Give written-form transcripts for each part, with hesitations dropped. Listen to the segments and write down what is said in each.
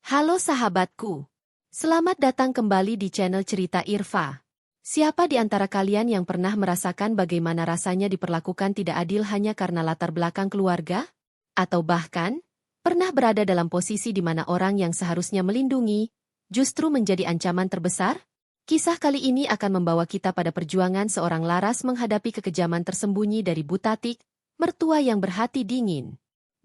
Halo sahabatku. Selamat datang kembali di channel Cerita Irfa. Siapa di antara kalian yang pernah merasakan bagaimana rasanya diperlakukan tidak adil hanya karena latar belakang keluarga? Atau bahkan, pernah berada dalam posisi di mana orang yang seharusnya melindungi, justru menjadi ancaman terbesar? Kisah kali ini akan membawa kita pada perjuangan seorang Laras menghadapi kekejaman tersembunyi dari Butatik, mertua yang berhati dingin.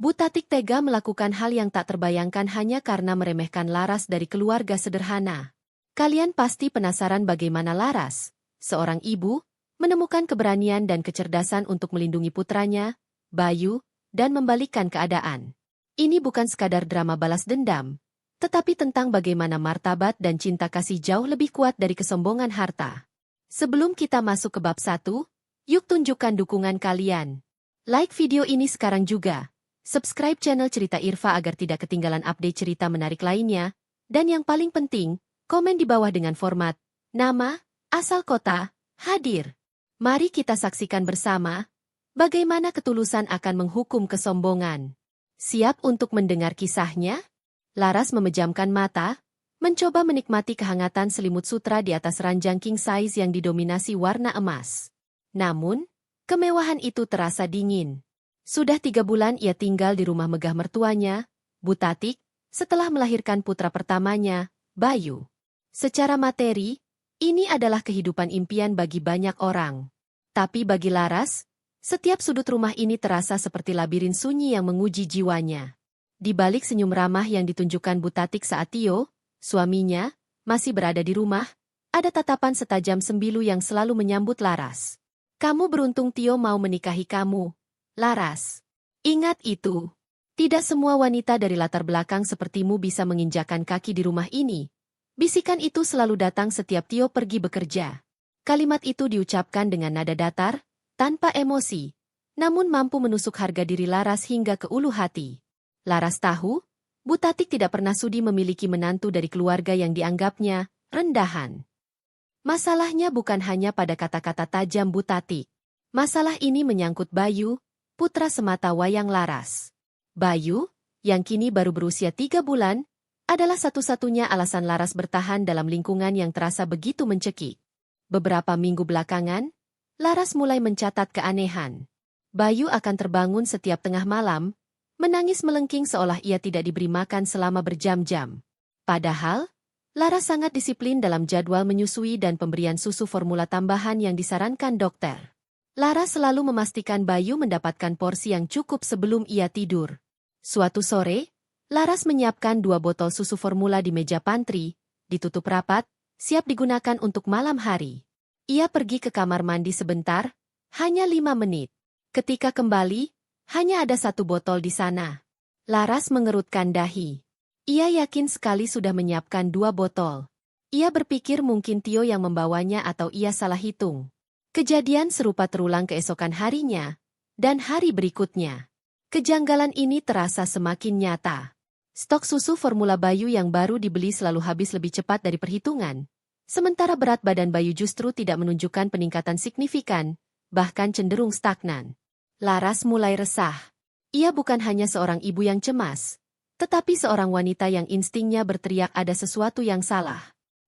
Butatik tega melakukan hal yang tak terbayangkan hanya karena meremehkan Laras dari keluarga sederhana. Kalian pasti penasaran bagaimana Laras, seorang ibu, menemukan keberanian dan kecerdasan untuk melindungi putranya, Bayu, dan membalikkan keadaan. Ini bukan sekadar drama balas dendam, tetapi tentang bagaimana martabat dan cinta kasih jauh lebih kuat dari kesombongan harta. Sebelum kita masuk ke bab 1, yuk tunjukkan dukungan kalian. Like video ini sekarang juga. Subscribe channel Cerita Irfa agar tidak ketinggalan update cerita menarik lainnya. Dan yang paling penting, komen di bawah dengan format nama, asal kota, hadir. Mari kita saksikan bersama bagaimana ketulusan akan menghukum kesombongan. Siap untuk mendengar kisahnya? Laras memejamkan mata, mencoba menikmati kehangatan selimut sutra di atas ranjang king size yang didominasi warna emas. Namun, kemewahan itu terasa dingin. Sudah 3 bulan ia tinggal di rumah megah mertuanya, Butatik, setelah melahirkan putra pertamanya, Bayu. Secara materi, ini adalah kehidupan impian bagi banyak orang. Tapi bagi Laras, setiap sudut rumah ini terasa seperti labirin sunyi yang menguji jiwanya. Di balik senyum ramah yang ditunjukkan Butatik saat Tio, suaminya, masih berada di rumah, ada tatapan setajam sembilu yang selalu menyambut Laras. Kamu beruntung Tio mau menikahi kamu, Laras. Ingat itu. Tidak semua wanita dari latar belakang sepertimu bisa menginjakan kaki di rumah ini. Bisikan itu selalu datang setiap Tio pergi bekerja. Kalimat itu diucapkan dengan nada datar, tanpa emosi, namun mampu menusuk harga diri Laras hingga ke ulu hati. Laras tahu, Butatik tidak pernah sudi memiliki menantu dari keluarga yang dianggapnya rendahan. Masalahnya bukan hanya pada kata-kata tajam Butatik. Masalah ini menyangkut Bayu, putra semata wayang Laras. Bayu, yang kini baru berusia 3 bulan, adalah satu-satunya alasan Laras bertahan dalam lingkungan yang terasa begitu mencekik. Beberapa minggu belakangan, Laras mulai mencatat keanehan. Bayu akan terbangun setiap tengah malam, menangis melengking seolah ia tidak diberi makan selama berjam-jam. Padahal, Laras sangat disiplin dalam jadwal menyusui dan pemberian susu formula tambahan yang disarankan dokter. Laras selalu memastikan Bayu mendapatkan porsi yang cukup sebelum ia tidur. Suatu sore, Laras menyiapkan 2 botol susu formula di meja pantry, ditutup rapat, siap digunakan untuk malam hari. Ia pergi ke kamar mandi sebentar, hanya 5 menit. Ketika kembali, hanya ada 1 botol di sana. Laras mengerutkan dahi. Ia yakin sekali sudah menyiapkan 2 botol. Ia berpikir mungkin Tio yang membawanya atau ia salah hitung. Kejadian serupa terulang keesokan harinya, dan hari berikutnya. Kejanggalan ini terasa semakin nyata. Stok susu formula Bayu yang baru dibeli selalu habis lebih cepat dari perhitungan. Sementara berat badan Bayu justru tidak menunjukkan peningkatan signifikan, bahkan cenderung stagnan. Laras mulai resah. Ia bukan hanya seorang ibu yang cemas, tetapi seorang wanita yang instingnya berteriak ada sesuatu yang salah.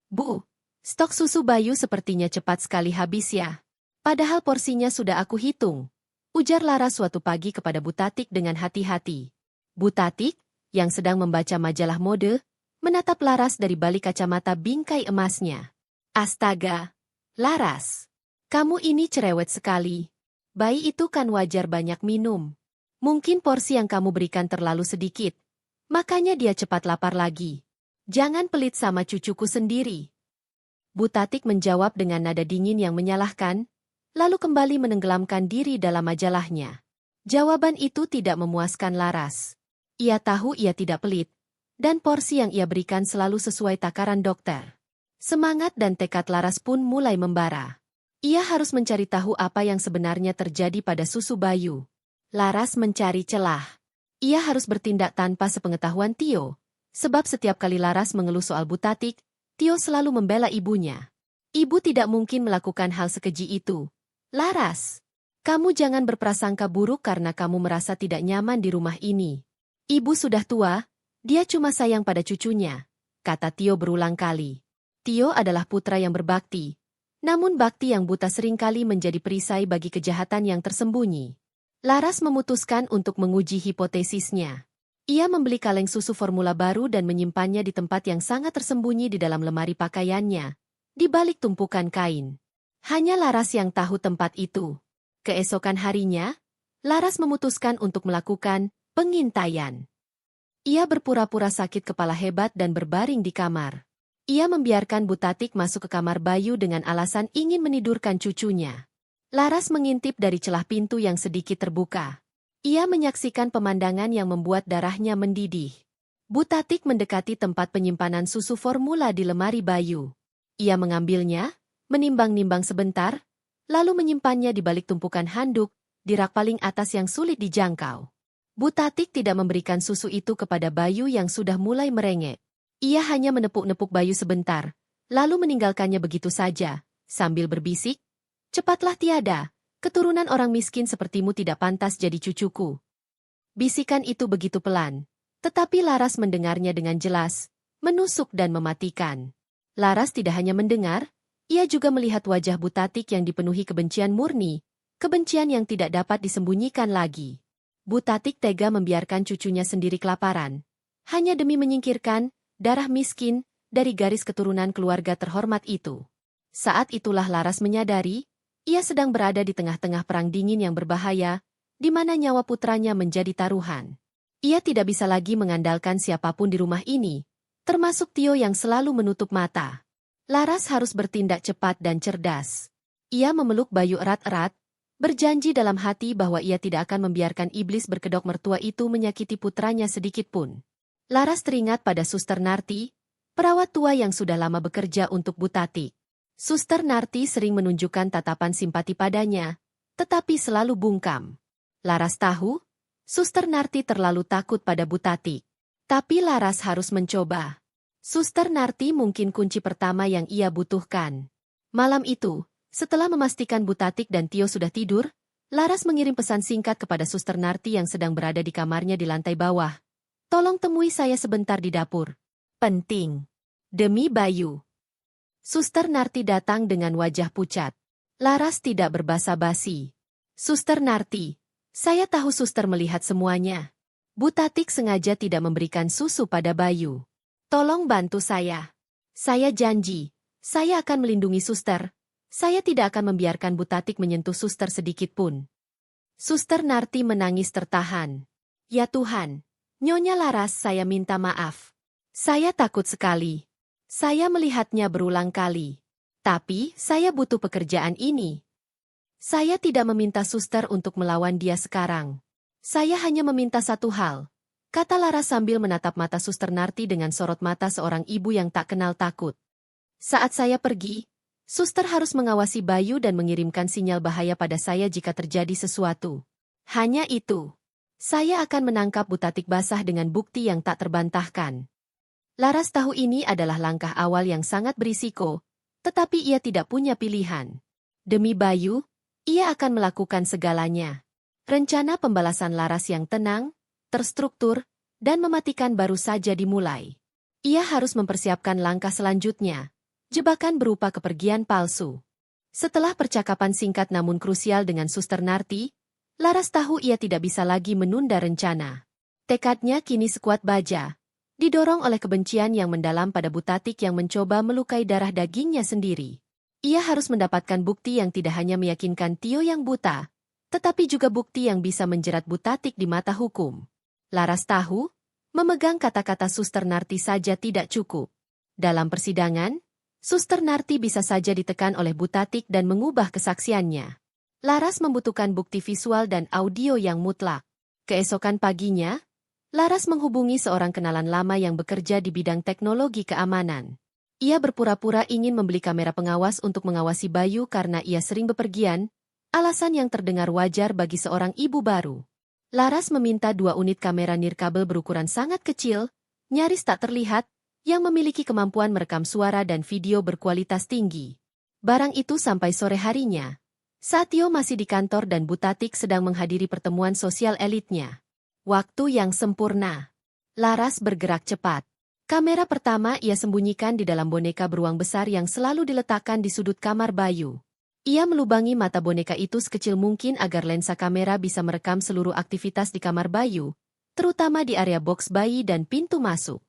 Bu, stok susu Bayu sepertinya cepat sekali habis ya. Padahal porsinya sudah aku hitung, ujar Laras suatu pagi kepada Butatik dengan hati-hati. Butatik, yang sedang membaca majalah mode, menatap Laras dari balik kacamata bingkai emasnya. Astaga, Laras, kamu ini cerewet sekali. Bayi itu kan wajar banyak minum. Mungkin porsi yang kamu berikan terlalu sedikit, makanya dia cepat lapar lagi. Jangan pelit sama cucuku sendiri. Butatik menjawab dengan nada dingin yang menyalahkan, lalu kembali menenggelamkan diri dalam majalahnya. Jawaban itu tidak memuaskan Laras. Ia tahu ia tidak pelit, dan porsi yang ia berikan selalu sesuai takaran dokter. Semangat dan tekad Laras pun mulai membara. Ia harus mencari tahu apa yang sebenarnya terjadi pada susu Bayu. Laras mencari celah. Ia harus bertindak tanpa sepengetahuan Tio, sebab setiap kali Laras mengeluh soal Butatik, Tio selalu membela ibunya. Ibu tidak mungkin melakukan hal sekeji itu. Laras, kamu jangan berprasangka buruk karena kamu merasa tidak nyaman di rumah ini. Ibu sudah tua, Dia cuma sayang pada cucunya, kata Tio berulang kali. Tio adalah putra yang berbakti, namun bakti yang buta seringkali menjadi perisai bagi kejahatan yang tersembunyi. Laras memutuskan untuk menguji hipotesisnya. Ia membeli kaleng susu formula baru dan menyimpannya di tempat yang sangat tersembunyi di dalam lemari pakaiannya, di balik tumpukan kain. Hanya Laras yang tahu tempat itu. Keesokan harinya, Laras memutuskan untuk melakukan pengintaian. Ia berpura-pura sakit kepala hebat dan berbaring di kamar. Ia membiarkan Butatik masuk ke kamar Bayu dengan alasan ingin menidurkan cucunya. Laras mengintip dari celah pintu yang sedikit terbuka. Ia menyaksikan pemandangan yang membuat darahnya mendidih. Butatik mendekati tempat penyimpanan susu formula di lemari Bayu. Ia mengambilnya, menimbang-nimbang sebentar, lalu menyimpannya di balik tumpukan handuk, di rak paling atas yang sulit dijangkau. Butatik tidak memberikan susu itu kepada Bayu yang sudah mulai merengek. Ia hanya menepuk-nepuk Bayu sebentar, lalu meninggalkannya begitu saja, sambil berbisik, "Cepatlah Tiada, keturunan orang miskin sepertimu tidak pantas jadi cucuku." Bisikan itu begitu pelan, tetapi Laras mendengarnya dengan jelas, menusuk dan mematikan. Laras tidak hanya mendengar, ia juga melihat wajah Butatik yang dipenuhi kebencian murni, kebencian yang tidak dapat disembunyikan lagi. Butatik tega membiarkan cucunya sendiri kelaparan, hanya demi menyingkirkan darah miskin dari garis keturunan keluarga terhormat itu. Saat itulah Laras menyadari, ia sedang berada di tengah-tengah perang dingin yang berbahaya, di mana nyawa putranya menjadi taruhan. Ia tidak bisa lagi mengandalkan siapapun di rumah ini, termasuk Tio yang selalu menutup mata. Laras harus bertindak cepat dan cerdas. Ia memeluk Bayu erat-erat, berjanji dalam hati bahwa ia tidak akan membiarkan iblis berkedok mertua itu menyakiti putranya sedikitpun. Laras teringat pada Suster Narti, perawat tua yang sudah lama bekerja untuk Butatik. Suster Narti sering menunjukkan tatapan simpati padanya, tetapi selalu bungkam. Laras tahu, Suster Narti terlalu takut pada Butatik. Tapi Laras harus mencoba. Suster Narti mungkin kunci pertama yang ia butuhkan. Malam itu, setelah memastikan Butatik dan Tio sudah tidur, Laras mengirim pesan singkat kepada Suster Narti yang sedang berada di kamarnya di lantai bawah. "Tolong temui saya sebentar di dapur. Penting. Demi Bayu." Suster Narti datang dengan wajah pucat. Laras tidak berbasa-basi. "Suster Narti, saya tahu suster melihat semuanya. Butatik sengaja tidak memberikan susu pada Bayu. Tolong bantu saya. Saya janji, saya akan melindungi suster. Saya tidak akan membiarkan Butatik menyentuh suster sedikitpun." Suster Narti menangis tertahan. "Ya Tuhan, Nyonya Laras, saya minta maaf. Saya takut sekali. Saya melihatnya berulang kali. Tapi, saya butuh pekerjaan ini. Saya tidak meminta suster untuk melawan dia sekarang. Saya hanya meminta satu hal," kata Laras sambil menatap mata Suster Narti dengan sorot mata seorang ibu yang tak kenal takut. "Saat saya pergi, suster harus mengawasi Bayu dan mengirimkan sinyal bahaya pada saya jika terjadi sesuatu. Hanya itu. Saya akan menangkap Butatik basah dengan bukti yang tak terbantahkan." Laras tahu ini adalah langkah awal yang sangat berisiko, tetapi ia tidak punya pilihan. Demi Bayu, ia akan melakukan segalanya. Rencana pembalasan Laras yang tenang, terstruktur, dan mematikan baru saja dimulai. Ia harus mempersiapkan langkah selanjutnya. Jebakan berupa kepergian palsu. Setelah percakapan singkat namun krusial dengan Suster Narti, Laras tahu ia tidak bisa lagi menunda rencana. Tekadnya kini sekuat baja, didorong oleh kebencian yang mendalam pada Butatik yang mencoba melukai darah dagingnya sendiri. Ia harus mendapatkan bukti yang tidak hanya meyakinkan Tio yang buta, tetapi juga bukti yang bisa menjerat Butatik di mata hukum. Laras tahu, memegang kata-kata Suster Narti saja tidak cukup. Dalam persidangan, Suster Narti bisa saja ditekan oleh Butatik dan mengubah kesaksiannya. Laras membutuhkan bukti visual dan audio yang mutlak. Keesokan paginya, Laras menghubungi seorang kenalan lama yang bekerja di bidang teknologi keamanan. Ia berpura-pura ingin membeli kamera pengawas untuk mengawasi Bayu karena ia sering bepergian, alasan yang terdengar wajar bagi seorang ibu baru. Laras meminta 2 unit kamera nirkabel berukuran sangat kecil, nyaris tak terlihat, yang memiliki kemampuan merekam suara dan video berkualitas tinggi. Barang itu sampai sore harinya, saat Tio masih di kantor dan Butatik sedang menghadiri pertemuan sosial elitnya. Waktu yang sempurna. Laras bergerak cepat. Kamera pertama ia sembunyikan di dalam boneka beruang besar yang selalu diletakkan di sudut kamar Bayu. Ia melubangi mata boneka itu sekecil mungkin agar lensa kamera bisa merekam seluruh aktivitas di kamar Bayu, terutama di area box bayi dan pintu masuk.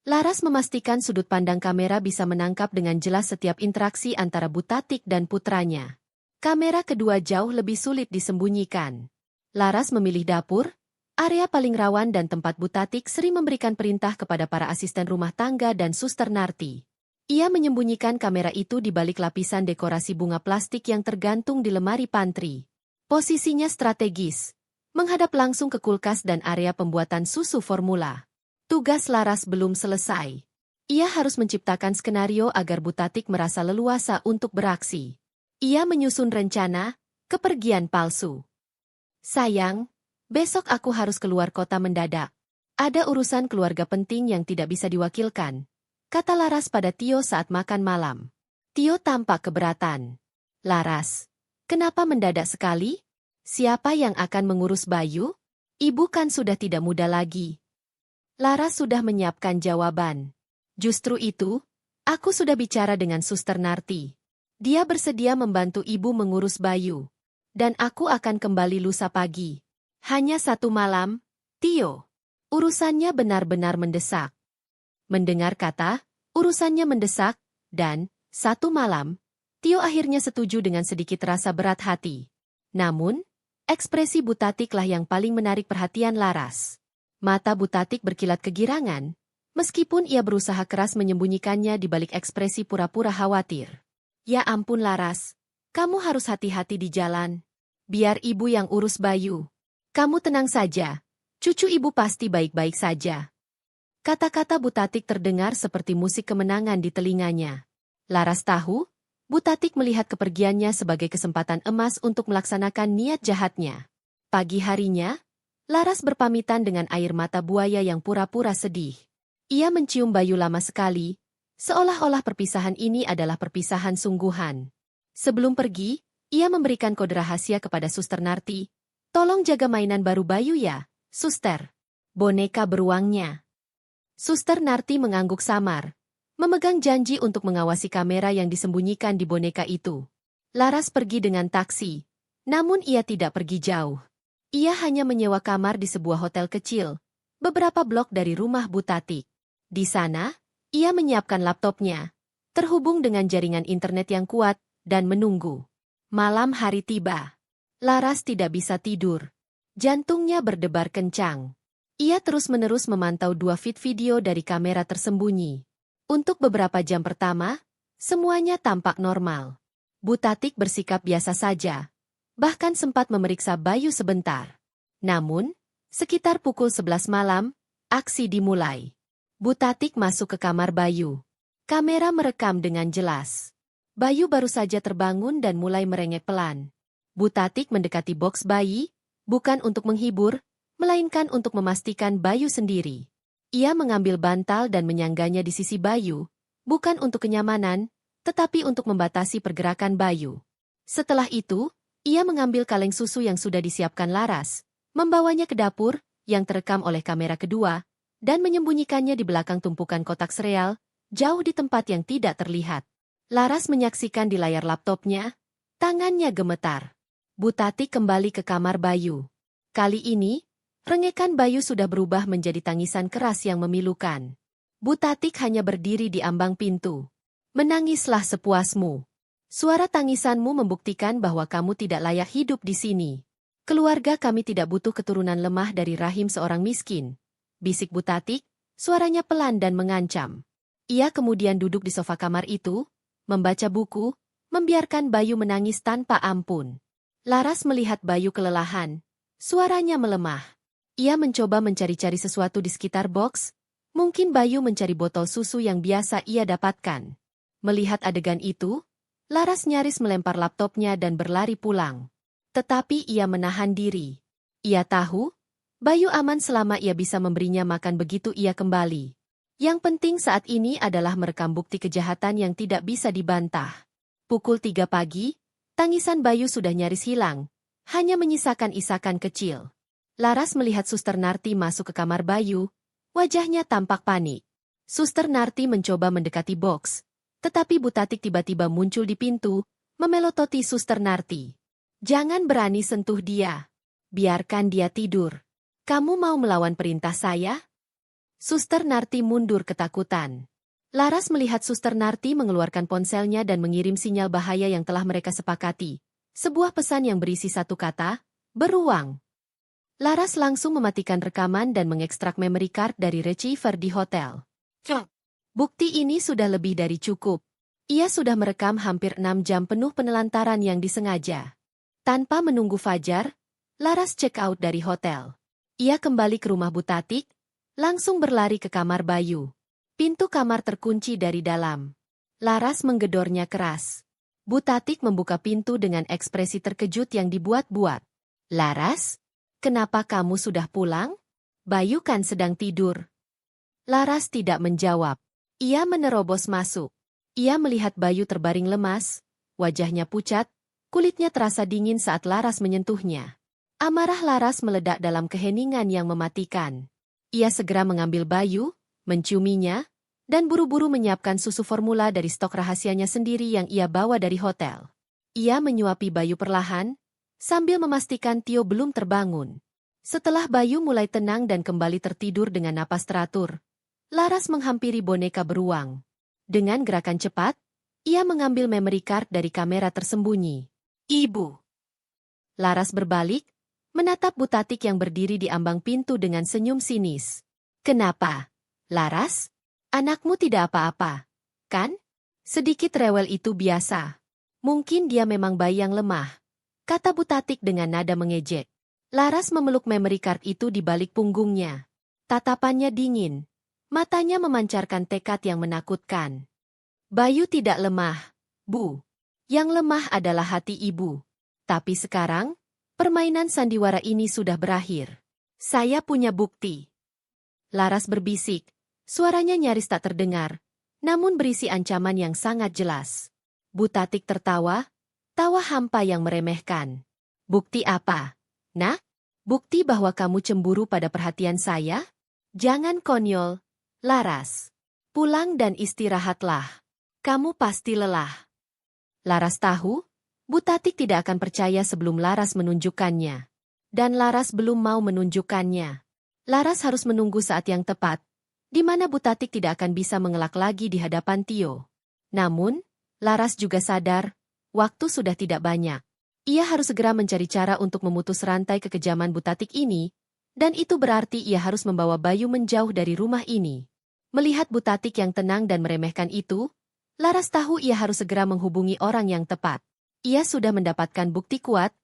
Laras memastikan sudut pandang kamera bisa menangkap dengan jelas setiap interaksi antara Butatik dan putranya. Kamera kedua jauh lebih sulit disembunyikan. Laras memilih dapur, area paling rawan dan tempat Butatik sering memberikan perintah kepada para asisten rumah tangga dan suster Narti. Ia menyembunyikan kamera itu di balik lapisan dekorasi bunga plastik yang tergantung di lemari pantry. Posisinya strategis, menghadap langsung ke kulkas dan area pembuatan susu formula. Tugas Laras belum selesai. Ia harus menciptakan skenario agar Butatik merasa leluasa untuk beraksi. Ia menyusun rencana, kepergian palsu. Sayang, besok aku harus keluar kota mendadak. Ada urusan keluarga penting yang tidak bisa diwakilkan, kata Laras pada Tio saat makan malam. Tio tampak keberatan. Laras, kenapa mendadak sekali? Siapa yang akan mengurus Bayu? Ibu kan sudah tidak muda lagi. Laras sudah menyiapkan jawaban. Justru itu, aku sudah bicara dengan Suster Narti. Dia bersedia membantu ibu mengurus Bayu. Dan aku akan kembali lusa pagi. Hanya 1 malam, Tio. Urusannya benar-benar mendesak. Mendengar kata, urusannya mendesak, dan 1 malam, Tio akhirnya setuju dengan sedikit rasa berat hati. Namun, ekspresi Butatiklah yang paling menarik perhatian Laras. Mata Butatik berkilat kegirangan, meskipun ia berusaha keras menyembunyikannya di balik ekspresi pura-pura khawatir. Ya ampun Laras, kamu harus hati-hati di jalan. Biar ibu yang urus Bayu. Kamu tenang saja, cucu ibu pasti baik-baik saja. Kata-kata Butatik terdengar seperti musik kemenangan di telinganya. Laras tahu, Butatik melihat kepergiannya sebagai kesempatan emas untuk melaksanakan niat jahatnya. Pagi harinya, Laras berpamitan dengan air mata buaya yang pura-pura sedih. Ia mencium Bayu lama sekali, seolah-olah perpisahan ini adalah perpisahan sungguhan. Sebelum pergi, ia memberikan kode rahasia kepada Suster Narti. Tolong jaga mainan baru Bayu ya, Suster. Boneka beruangnya. Suster Narti mengangguk samar, memegang janji untuk mengawasi kamera yang disembunyikan di boneka itu. Laras pergi dengan taksi, namun ia tidak pergi jauh. Ia hanya menyewa kamar di sebuah hotel kecil, beberapa blok dari rumah Butatik. Di sana, ia menyiapkan laptopnya, terhubung dengan jaringan internet yang kuat, dan menunggu. Malam hari tiba. Laras tidak bisa tidur. Jantungnya berdebar kencang. Ia terus-menerus memantau 2 feed video dari kamera tersembunyi. Untuk beberapa jam pertama, semuanya tampak normal. Butatik bersikap biasa saja. Bahkan sempat memeriksa Bayu sebentar. Namun, sekitar pukul 11 malam, aksi dimulai. Butatik masuk ke kamar Bayu. Kamera merekam dengan jelas. Bayu baru saja terbangun dan mulai merengek pelan. Butatik mendekati box bayi, bukan untuk menghibur, melainkan untuk memastikan Bayu sendiri. Ia mengambil bantal dan menyangganya di sisi Bayu, bukan untuk kenyamanan, tetapi untuk membatasi pergerakan Bayu. Setelah itu, ia mengambil kaleng susu yang sudah disiapkan Laras, membawanya ke dapur, yang terekam oleh kamera kedua, dan menyembunyikannya di belakang tumpukan kotak sereal, jauh di tempat yang tidak terlihat. Laras menyaksikan di layar laptopnya, tangannya gemetar. Butatik kembali ke kamar Bayu. Kali ini, rengekan Bayu sudah berubah menjadi tangisan keras yang memilukan. Butatik hanya berdiri di ambang pintu. Menangislah sepuasmu. Suara tangisanmu membuktikan bahwa kamu tidak layak hidup di sini. Keluarga kami tidak butuh keturunan lemah dari rahim seorang miskin. Bisik Butatik, suaranya pelan dan mengancam. Ia kemudian duduk di sofa kamar itu, membaca buku, membiarkan Bayu menangis tanpa ampun. Laras melihat Bayu kelelahan. Suaranya melemah. Ia mencoba mencari-cari sesuatu di sekitar box. Mungkin Bayu mencari botol susu yang biasa ia dapatkan. Melihat adegan itu, Laras nyaris melempar laptopnya dan berlari pulang. Tetapi ia menahan diri. Ia tahu, Bayu aman selama ia bisa memberinya makan begitu ia kembali. Yang penting saat ini adalah merekam bukti kejahatan yang tidak bisa dibantah. Pukul 3 pagi, tangisan Bayu sudah nyaris hilang, hanya menyisakan isakan kecil. Laras melihat Suster Narti masuk ke kamar Bayu, Wajahnya tampak panik. Suster Narti mencoba mendekati box, tetapi Butatik tiba-tiba muncul di pintu, memelototi Suster Narti. Jangan berani sentuh dia. Biarkan dia tidur. Kamu mau melawan perintah saya? Suster Narti mundur ketakutan. Laras melihat Suster Narti mengeluarkan ponselnya dan mengirim sinyal bahaya yang telah mereka sepakati. Sebuah pesan yang berisi satu kata, beruang. Laras langsung mematikan rekaman dan mengekstrak memory card dari receiver di hotel. Bukti ini sudah lebih dari cukup. Ia sudah merekam hampir 6 jam penuh penelantaran yang disengaja. Tanpa menunggu fajar, Laras check out dari hotel. Ia kembali ke rumah Butatik, langsung berlari ke kamar Bayu. Pintu kamar terkunci dari dalam. Laras menggedornya keras. Butatik membuka pintu dengan ekspresi terkejut yang dibuat-buat. Laras? Kenapa kamu sudah pulang? Bayu kan sedang tidur. Laras tidak menjawab. Ia menerobos masuk. Ia melihat Bayu terbaring lemas, wajahnya pucat, kulitnya terasa dingin saat Laras menyentuhnya. Amarah Laras meledak dalam keheningan yang mematikan. Ia segera mengambil Bayu, menciuminya, dan buru-buru menyiapkan susu formula dari stok rahasianya sendiri yang ia bawa dari hotel. Ia menyuapi Bayu perlahan, sambil memastikan Tio belum terbangun. Setelah Bayu mulai tenang dan kembali tertidur dengan napas teratur, Laras menghampiri boneka beruang. Dengan gerakan cepat, ia mengambil memory card dari kamera tersembunyi. Ibu. Laras berbalik, menatap Butatik yang berdiri di ambang pintu dengan senyum sinis. Kenapa? Laras? Anakmu tidak apa-apa, kan? Sedikit rewel itu biasa. Mungkin dia memang bayi yang lemah, kata Butatik dengan nada mengejek. Laras memeluk memory card itu di balik punggungnya. Tatapannya dingin. Matanya memancarkan tekad yang menakutkan. Bayu tidak lemah, Bu. Yang lemah adalah hati ibu. Tapi sekarang, permainan sandiwara ini sudah berakhir. Saya punya bukti. Laras berbisik. Suaranya nyaris tak terdengar, namun berisi ancaman yang sangat jelas. Butatik tertawa, tawa hampa yang meremehkan. Bukti apa? Nah, bukti bahwa kamu cemburu pada perhatian saya? Jangan konyol, Laras. Pulang dan istirahatlah. Kamu pasti lelah. Laras tahu, Butatik tidak akan percaya sebelum Laras menunjukkannya. Dan Laras belum mau menunjukkannya. Laras harus menunggu saat yang tepat, di mana Butatik tidak akan bisa mengelak lagi di hadapan Tio. Namun, Laras juga sadar, waktu sudah tidak banyak. Ia harus segera mencari cara untuk memutus rantai kekejaman Butatik ini, dan itu berarti ia harus membawa Bayu menjauh dari rumah ini. Melihat Butatik yang tenang dan meremehkan itu, Laras tahu ia harus segera menghubungi orang yang tepat. Ia sudah mendapatkan bukti kuat,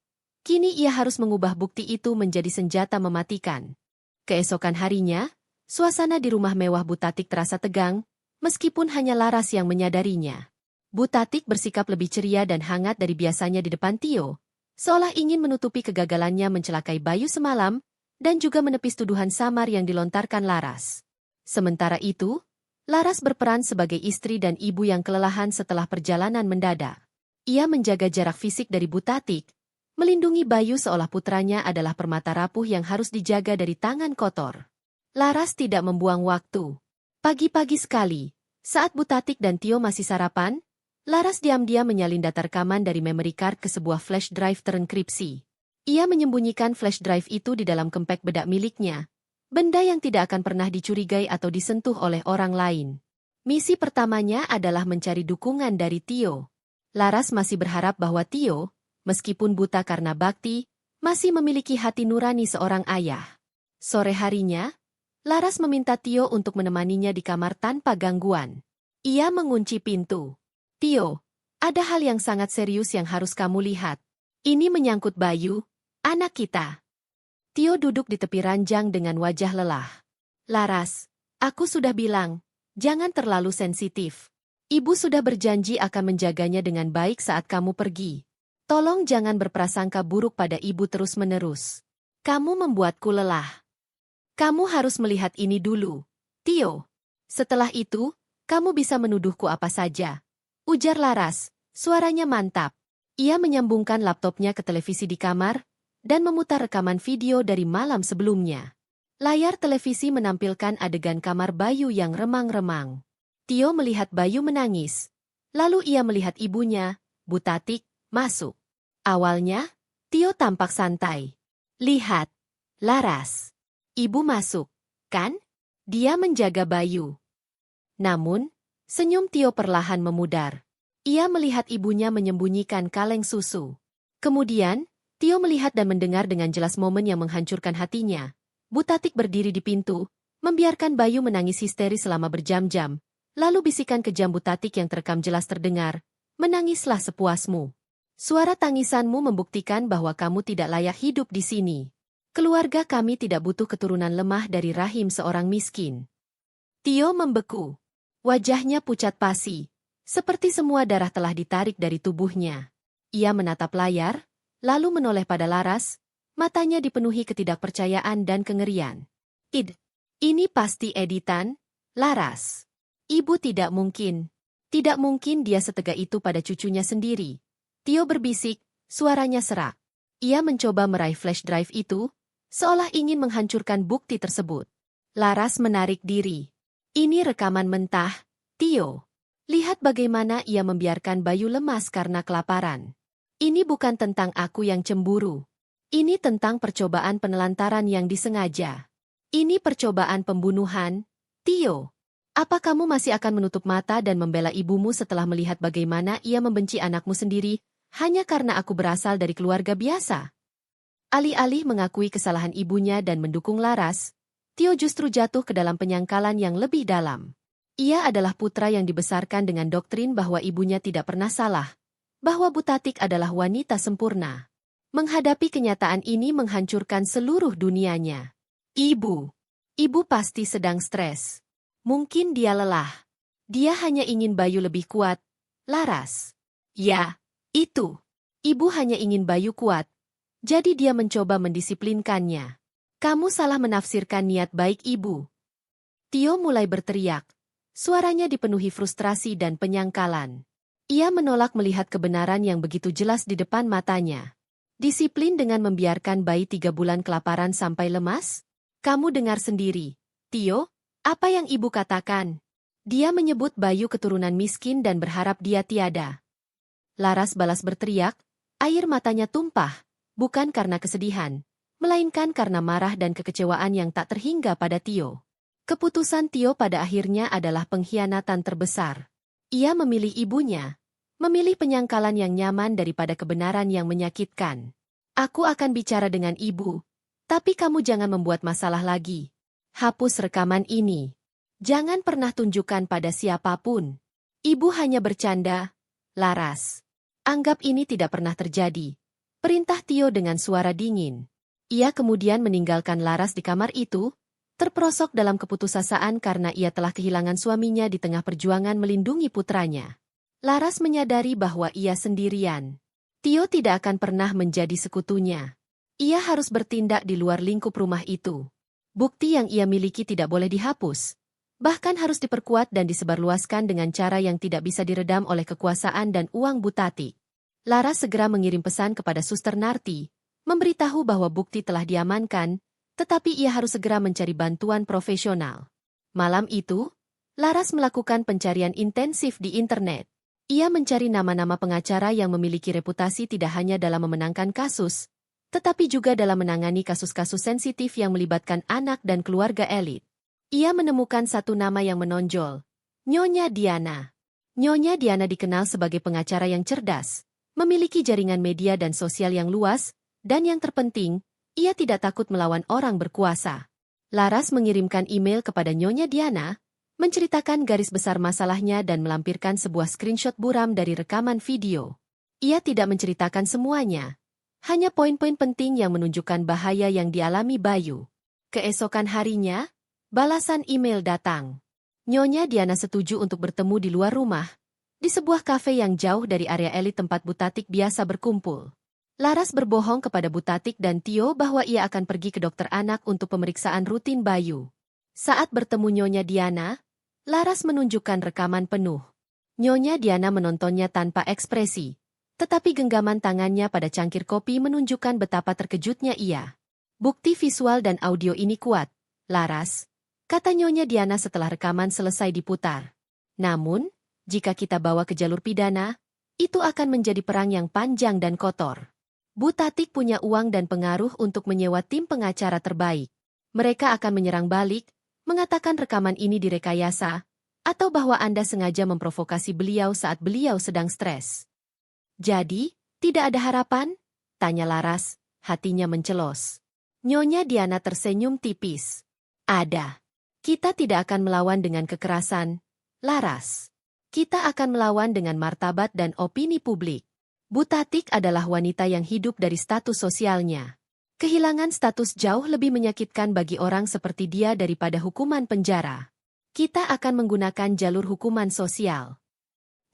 kini ia harus mengubah bukti itu menjadi senjata mematikan. Keesokan harinya, suasana di rumah mewah Butatik terasa tegang, meskipun hanya Laras yang menyadarinya. Butatik bersikap lebih ceria dan hangat dari biasanya di depan Tio, seolah ingin menutupi kegagalannya mencelakai Bayu semalam, dan juga menepis tuduhan samar yang dilontarkan Laras. Sementara itu, Laras berperan sebagai istri dan ibu yang kelelahan setelah perjalanan mendadak. Ia menjaga jarak fisik dari Butatik, melindungi Bayu seolah putranya adalah permata rapuh yang harus dijaga dari tangan kotor. Laras tidak membuang waktu. Pagi-pagi sekali, saat Butatik dan Tio masih sarapan, Laras diam-diam menyalin data rekaman dari memory card ke sebuah flash drive terenkripsi. Ia menyembunyikan flash drive itu di dalam kempek bedak miliknya, benda yang tidak akan pernah dicurigai atau disentuh oleh orang lain. Misi pertamanya adalah mencari dukungan dari Tio. Laras masih berharap bahwa Tio, meskipun buta karena bakti, masih memiliki hati nurani seorang ayah. Sore harinya, Laras meminta Tio untuk menemaninya di kamar tanpa gangguan. Ia mengunci pintu. Tio, ada hal yang sangat serius yang harus kamu lihat. Ini menyangkut Bayu, anak kita. Tio duduk di tepi ranjang dengan wajah lelah. Laras, aku sudah bilang, jangan terlalu sensitif. Ibu sudah berjanji akan menjaganya dengan baik saat kamu pergi. Tolong jangan berprasangka buruk pada ibu terus-menerus. Kamu membuatku lelah. Kamu harus melihat ini dulu, Tio. Setelah itu, kamu bisa menuduhku apa saja. Ujar Laras, suaranya mantap. Ia menyambungkan laptopnya ke televisi di kamar, dan memutar rekaman video dari malam sebelumnya. Layar televisi menampilkan adegan kamar Bayu yang remang-remang. Tio melihat Bayu menangis. Lalu ia melihat ibunya, Butatik, masuk. Awalnya, Tio tampak santai. Lihat, Laras. Ibu masuk, kan? Dia menjaga Bayu. Namun, senyum Tio perlahan memudar. Ia melihat ibunya menyembunyikan kaleng susu. Kemudian, Tio melihat dan mendengar dengan jelas momen yang menghancurkan hatinya. Butatik berdiri di pintu, membiarkan Bayu menangis histeris selama berjam-jam. Lalu bisikan kejam Butatik yang terekam jelas terdengar, menangislah sepuasmu. Suara tangisanmu membuktikan bahwa kamu tidak layak hidup di sini. Keluarga kami tidak butuh keturunan lemah dari rahim seorang miskin. Tio membeku. Wajahnya pucat pasi, seperti semua darah telah ditarik dari tubuhnya. Ia menatap layar, lalu menoleh pada Laras, matanya dipenuhi ketidakpercayaan dan kengerian. Ini pasti editan, Laras. Ibu tidak mungkin. Tidak mungkin dia setega itu pada cucunya sendiri. Tio berbisik, suaranya serak. Ia mencoba meraih flash drive itu, seolah ingin menghancurkan bukti tersebut. Laras menarik diri. Ini rekaman mentah, Tio. Lihat bagaimana ia membiarkan Bayu lemas karena kelaparan. Ini bukan tentang aku yang cemburu. Ini tentang percobaan penelantaran yang disengaja. Ini percobaan pembunuhan, Tio. Apa kamu masih akan menutup mata dan membela ibumu setelah melihat bagaimana ia membenci anakmu sendiri, hanya karena aku berasal dari keluarga biasa? Alih-alih mengakui kesalahan ibunya dan mendukung Laras, Tio justru jatuh ke dalam penyangkalan yang lebih dalam. Ia adalah putra yang dibesarkan dengan doktrin bahwa ibunya tidak pernah salah, bahwa Butatik adalah wanita sempurna. Menghadapi kenyataan ini menghancurkan seluruh dunianya. Ibu pasti sedang stres. Mungkin dia lelah. Dia hanya ingin Bayu lebih kuat, Laras. Ya, itu. Ibu hanya ingin Bayu kuat. Jadi dia mencoba mendisiplinkannya. Kamu salah menafsirkan niat baik ibu. Tio mulai berteriak. Suaranya dipenuhi frustrasi dan penyangkalan. Ia menolak melihat kebenaran yang begitu jelas di depan matanya. Disiplin dengan membiarkan bayi 3 bulan kelaparan sampai lemas? Kamu dengar sendiri, Tio, apa yang ibu katakan? Dia menyebut Bayu keturunan miskin dan berharap dia tiada. Laras balas berteriak, air matanya tumpah, bukan karena kesedihan, melainkan karena marah dan kekecewaan yang tak terhingga pada Tio. Keputusan Tio pada akhirnya adalah pengkhianatan terbesar. Ia memilih ibunya, memilih penyangkalan yang nyaman daripada kebenaran yang menyakitkan. Aku akan bicara dengan ibu, tapi kamu jangan membuat masalah lagi. Hapus rekaman ini. Jangan pernah tunjukkan pada siapapun. Ibu hanya bercanda, Laras. Anggap ini tidak pernah terjadi. Perintah Tio dengan suara dingin. Ia kemudian meninggalkan Laras di kamar itu, terperosok dalam keputusasaan karena ia telah kehilangan suaminya di tengah perjuangan melindungi putranya. Laras menyadari bahwa ia sendirian. Tio tidak akan pernah menjadi sekutunya. Ia harus bertindak di luar lingkup rumah itu. Bukti yang ia miliki tidak boleh dihapus. Bahkan harus diperkuat dan disebarluaskan dengan cara yang tidak bisa diredam oleh kekuasaan dan uang Butatik. Laras segera mengirim pesan kepada Suster Narti, memberitahu bahwa bukti telah diamankan, tetapi ia harus segera mencari bantuan profesional. Malam itu, Laras melakukan pencarian intensif di internet. Ia mencari nama-nama pengacara yang memiliki reputasi tidak hanya dalam memenangkan kasus, tetapi juga dalam menangani kasus-kasus sensitif yang melibatkan anak dan keluarga elit. Ia menemukan satu nama yang menonjol, Nyonya Diana. Nyonya Diana dikenal sebagai pengacara yang cerdas, memiliki jaringan media dan sosial yang luas, dan yang terpenting, ia tidak takut melawan orang berkuasa. Laras mengirimkan email kepada Nyonya Diana, menceritakan garis besar masalahnya dan melampirkan sebuah screenshot buram dari rekaman video. Ia tidak menceritakan semuanya, hanya poin-poin penting yang menunjukkan bahaya yang dialami Bayu. Keesokan harinya, balasan email datang. Nyonya Diana setuju untuk bertemu di luar rumah, di sebuah kafe yang jauh dari area elit tempat Butatik biasa berkumpul. Laras berbohong kepada Butatik dan Tio bahwa ia akan pergi ke dokter anak untuk pemeriksaan rutin Bayu. Saat bertemu Nyonya Diana, Laras menunjukkan rekaman penuh. Nyonya Diana menontonnya tanpa ekspresi, tetapi genggaman tangannya pada cangkir kopi menunjukkan betapa terkejutnya ia. Bukti visual dan audio ini kuat, Laras, kata Nyonya Diana setelah rekaman selesai diputar. Namun, jika kita bawa ke jalur pidana, itu akan menjadi perang yang panjang dan kotor. Bu Tatik punya uang dan pengaruh untuk menyewa tim pengacara terbaik. Mereka akan menyerang balik, mengatakan rekaman ini direkayasa, atau bahwa Anda sengaja memprovokasi beliau saat beliau sedang stres. Jadi, tidak ada harapan? Tanya Laras, hatinya mencelos. Nyonya Diana tersenyum tipis. Ada. Kita tidak akan melawan dengan kekerasan, Laras. Kita akan melawan dengan martabat dan opini publik. Bu Tatik adalah wanita yang hidup dari status sosialnya. Kehilangan status jauh lebih menyakitkan bagi orang seperti dia daripada hukuman penjara. Kita akan menggunakan jalur hukuman sosial.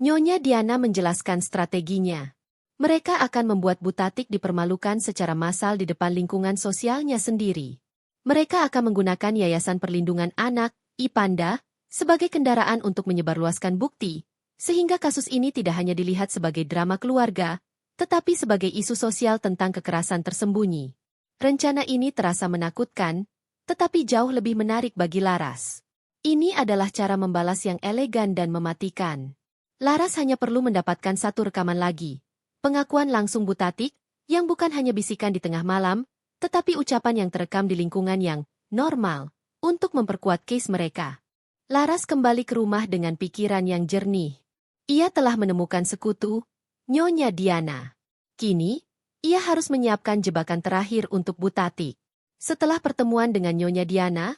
Nyonya Diana menjelaskan strateginya. Mereka akan membuat Bu Tatik dipermalukan secara massal di depan lingkungan sosialnya sendiri. Mereka akan menggunakan Yayasan Perlindungan Anak, IPANDA, sebagai kendaraan untuk menyebarluaskan bukti, sehingga kasus ini tidak hanya dilihat sebagai drama keluarga, tetapi sebagai isu sosial tentang kekerasan tersembunyi. Rencana ini terasa menakutkan, tetapi jauh lebih menarik bagi Laras. Ini adalah cara membalas yang elegan dan mematikan. Laras hanya perlu mendapatkan satu rekaman lagi. Pengakuan langsung Bu Tatik, yang bukan hanya bisikan di tengah malam, tetapi ucapan yang terekam di lingkungan yang normal, untuk memperkuat case mereka. Laras kembali ke rumah dengan pikiran yang jernih. Ia telah menemukan sekutu, Nyonya Diana. Kini, ia harus menyiapkan jebakan terakhir untuk Bu Tatik. Setelah pertemuan dengan Nyonya Diana,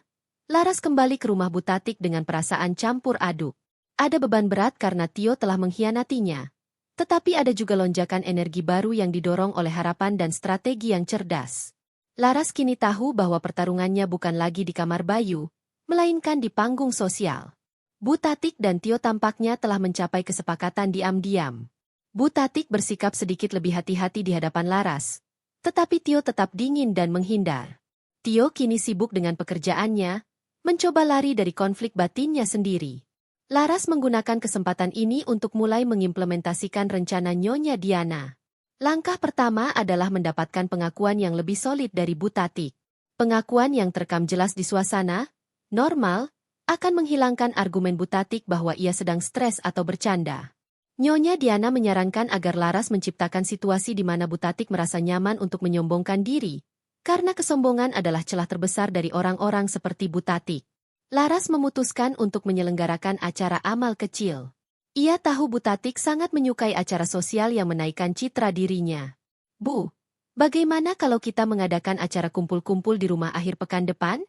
Laras kembali ke rumah Bu Tatik dengan perasaan campur aduk. Ada beban berat karena Tio telah mengkhianatinya. Tetapi ada juga lonjakan energi baru yang didorong oleh harapan dan strategi yang cerdas. Laras kini tahu bahwa pertarungannya bukan lagi di kamar Bayu, melainkan di panggung sosial. Bu Tatik dan Tio tampaknya telah mencapai kesepakatan diam-diam. Bu Tatik bersikap sedikit lebih hati-hati di hadapan Laras, tetapi Tio tetap dingin dan menghindar. Tio kini sibuk dengan pekerjaannya, mencoba lari dari konflik batinnya sendiri. Laras menggunakan kesempatan ini untuk mulai mengimplementasikan rencana Nyonya Diana. Langkah pertama adalah mendapatkan pengakuan yang lebih solid dari Bu Tatik. Pengakuan yang terekam jelas di suasana normal akan menghilangkan argumen Bu Tatik bahwa ia sedang stres atau bercanda. Nyonya Diana menyarankan agar Laras menciptakan situasi di mana Bu Tatik merasa nyaman untuk menyombongkan diri, karena kesombongan adalah celah terbesar dari orang-orang seperti Bu Tatik. Laras memutuskan untuk menyelenggarakan acara amal kecil. Ia tahu Bu Tatik sangat menyukai acara sosial yang menaikkan citra dirinya. Bu, bagaimana kalau kita mengadakan acara kumpul-kumpul di rumah akhir pekan depan?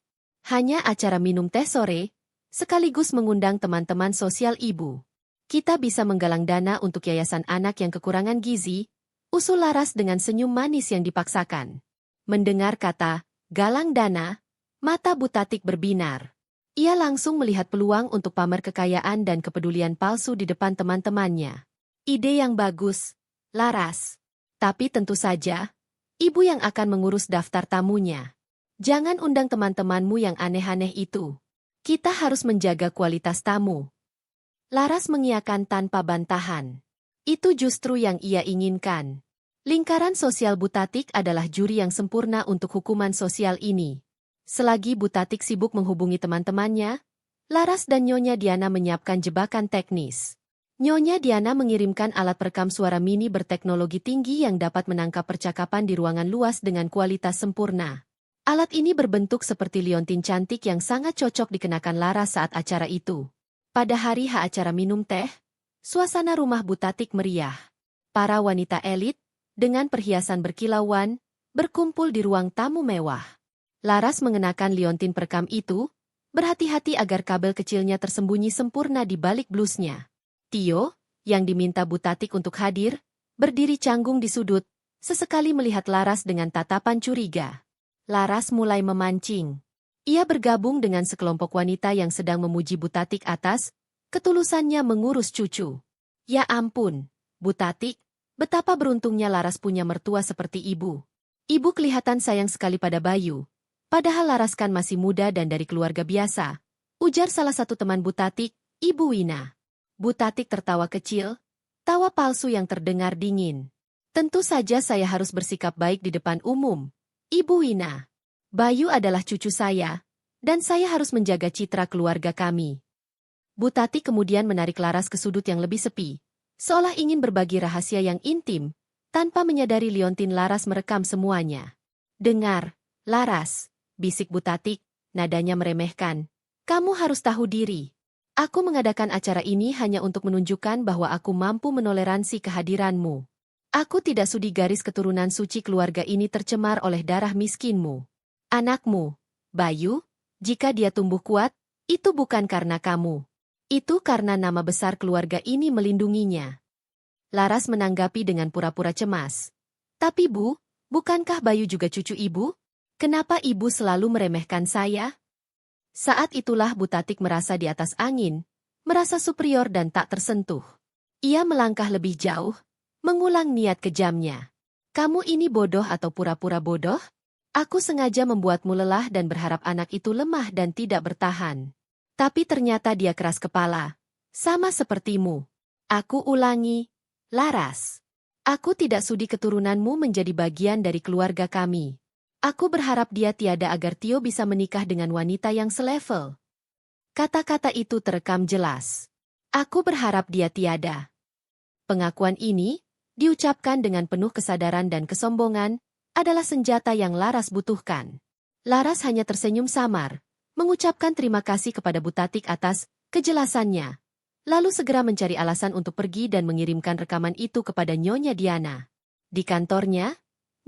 Hanya acara minum teh sore, sekaligus mengundang teman-teman sosial ibu. Kita bisa menggalang dana untuk yayasan anak yang kekurangan gizi, usul Laras dengan senyum manis yang dipaksakan. Mendengar kata, galang dana, mata Bu Tatik berbinar. Ia langsung melihat peluang untuk pamer kekayaan dan kepedulian palsu di depan teman-temannya. Ide yang bagus, Laras. Tapi tentu saja, ibu yang akan mengurus daftar tamunya. Jangan undang teman-temanmu yang aneh-aneh itu. Kita harus menjaga kualitas tamu. Laras mengiyakan tanpa bantahan. Itu justru yang ia inginkan. Lingkaran sosial Bu Tatik adalah juri yang sempurna untuk hukuman sosial ini. Selagi Bu Tatik sibuk menghubungi teman-temannya, Laras dan Nyonya Diana menyiapkan jebakan teknis. Nyonya Diana mengirimkan alat perekam suara mini berteknologi tinggi yang dapat menangkap percakapan di ruangan luas dengan kualitas sempurna. Alat ini berbentuk seperti liontin cantik yang sangat cocok dikenakan Laras saat acara itu. Pada hari acara minum teh, suasana rumah Bu Tatik meriah. Para wanita elit, dengan perhiasan berkilauan, berkumpul di ruang tamu mewah. Laras mengenakan liontin perekam itu, berhati-hati agar kabel kecilnya tersembunyi sempurna di balik blusnya. Tio, yang diminta Bu Tatik untuk hadir, berdiri canggung di sudut, sesekali melihat Laras dengan tatapan curiga. Laras mulai memancing. Ia bergabung dengan sekelompok wanita yang sedang memuji Bu Tatik atas ketulusannya mengurus cucu. Ya ampun, Bu Tatik, betapa beruntungnya Laras punya mertua seperti ibu. Ibu kelihatan sayang sekali pada Bayu. Padahal Laras kan masih muda dan dari keluarga biasa, ujar salah satu teman Bu Tatik, Ibu Wina. Bu Tatik tertawa kecil, tawa palsu yang terdengar dingin. Tentu saja saya harus bersikap baik di depan umum, Ibu Wina. Bayu adalah cucu saya, Dan saya harus menjaga citra keluarga kami. Bu Tati kemudian menarik Laras ke sudut yang lebih sepi, seolah ingin berbagi rahasia yang intim. Tanpa menyadari liontin Laras merekam semuanya. Dengar, Laras, bisik Bu Tatik, nadanya meremehkan. Kamu harus tahu diri. Aku mengadakan acara ini hanya untuk menunjukkan bahwa aku mampu menoleransi kehadiranmu. Aku tidak sudi garis keturunan suci keluarga ini tercemar oleh darah miskinmu. Anakmu, Bayu, jika dia tumbuh kuat, itu bukan karena kamu. Itu karena nama besar keluarga ini melindunginya. Laras menanggapi dengan pura-pura cemas. Tapi Bu, bukankah Bayu juga cucu ibu? Kenapa ibu selalu meremehkan saya? Saat itulah Bu Tatik merasa di atas angin, merasa superior dan tak tersentuh. Ia melangkah lebih jauh, mengulang niat kejamnya. Kamu ini bodoh atau pura-pura bodoh? Aku sengaja membuatmu lelah dan berharap anak itu lemah dan tidak bertahan. Tapi ternyata dia keras kepala. Sama sepertimu. Aku ulangi, Laras. Aku tidak sudi keturunanmu menjadi bagian dari keluarga kami. Aku berharap dia tiada agar Tio bisa menikah dengan wanita yang selevel. Kata-kata itu terekam jelas. Aku berharap dia tiada. Pengakuan ini, diucapkan dengan penuh kesadaran dan kesombongan, adalah senjata yang Laras butuhkan. Laras hanya tersenyum samar, mengucapkan terima kasih kepada Bu Tatik atas kejelasannya. Lalu segera mencari alasan untuk pergi dan mengirimkan rekaman itu kepada Nyonya Diana. Di kantornya,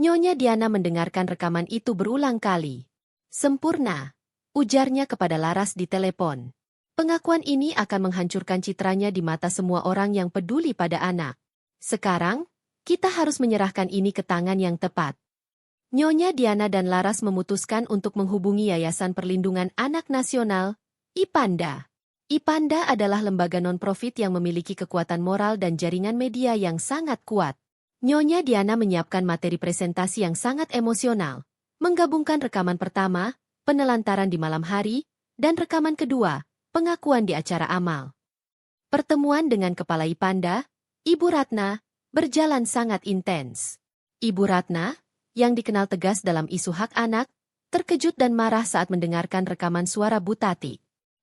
Nyonya Diana mendengarkan rekaman itu berulang kali. Sempurna, ujarnya kepada Laras di telepon. Pengakuan ini akan menghancurkan citranya di mata semua orang yang peduli pada anak. Sekarang, kita harus menyerahkan ini ke tangan yang tepat. Nyonya Diana dan Laras memutuskan untuk menghubungi Yayasan Perlindungan Anak Nasional, IPANDA. IPANDA adalah lembaga non-profit yang memiliki kekuatan moral dan jaringan media yang sangat kuat. Nyonya Diana menyiapkan materi presentasi yang sangat emosional, menggabungkan rekaman pertama, penelantaran di malam hari, dan rekaman kedua, pengakuan di acara amal. Pertemuan dengan Kepala IPANDA, Ibu Ratna, berjalan sangat intens. Ibu Ratna, yang dikenal tegas dalam isu hak anak, terkejut dan marah saat mendengarkan rekaman suara Bu Tatik.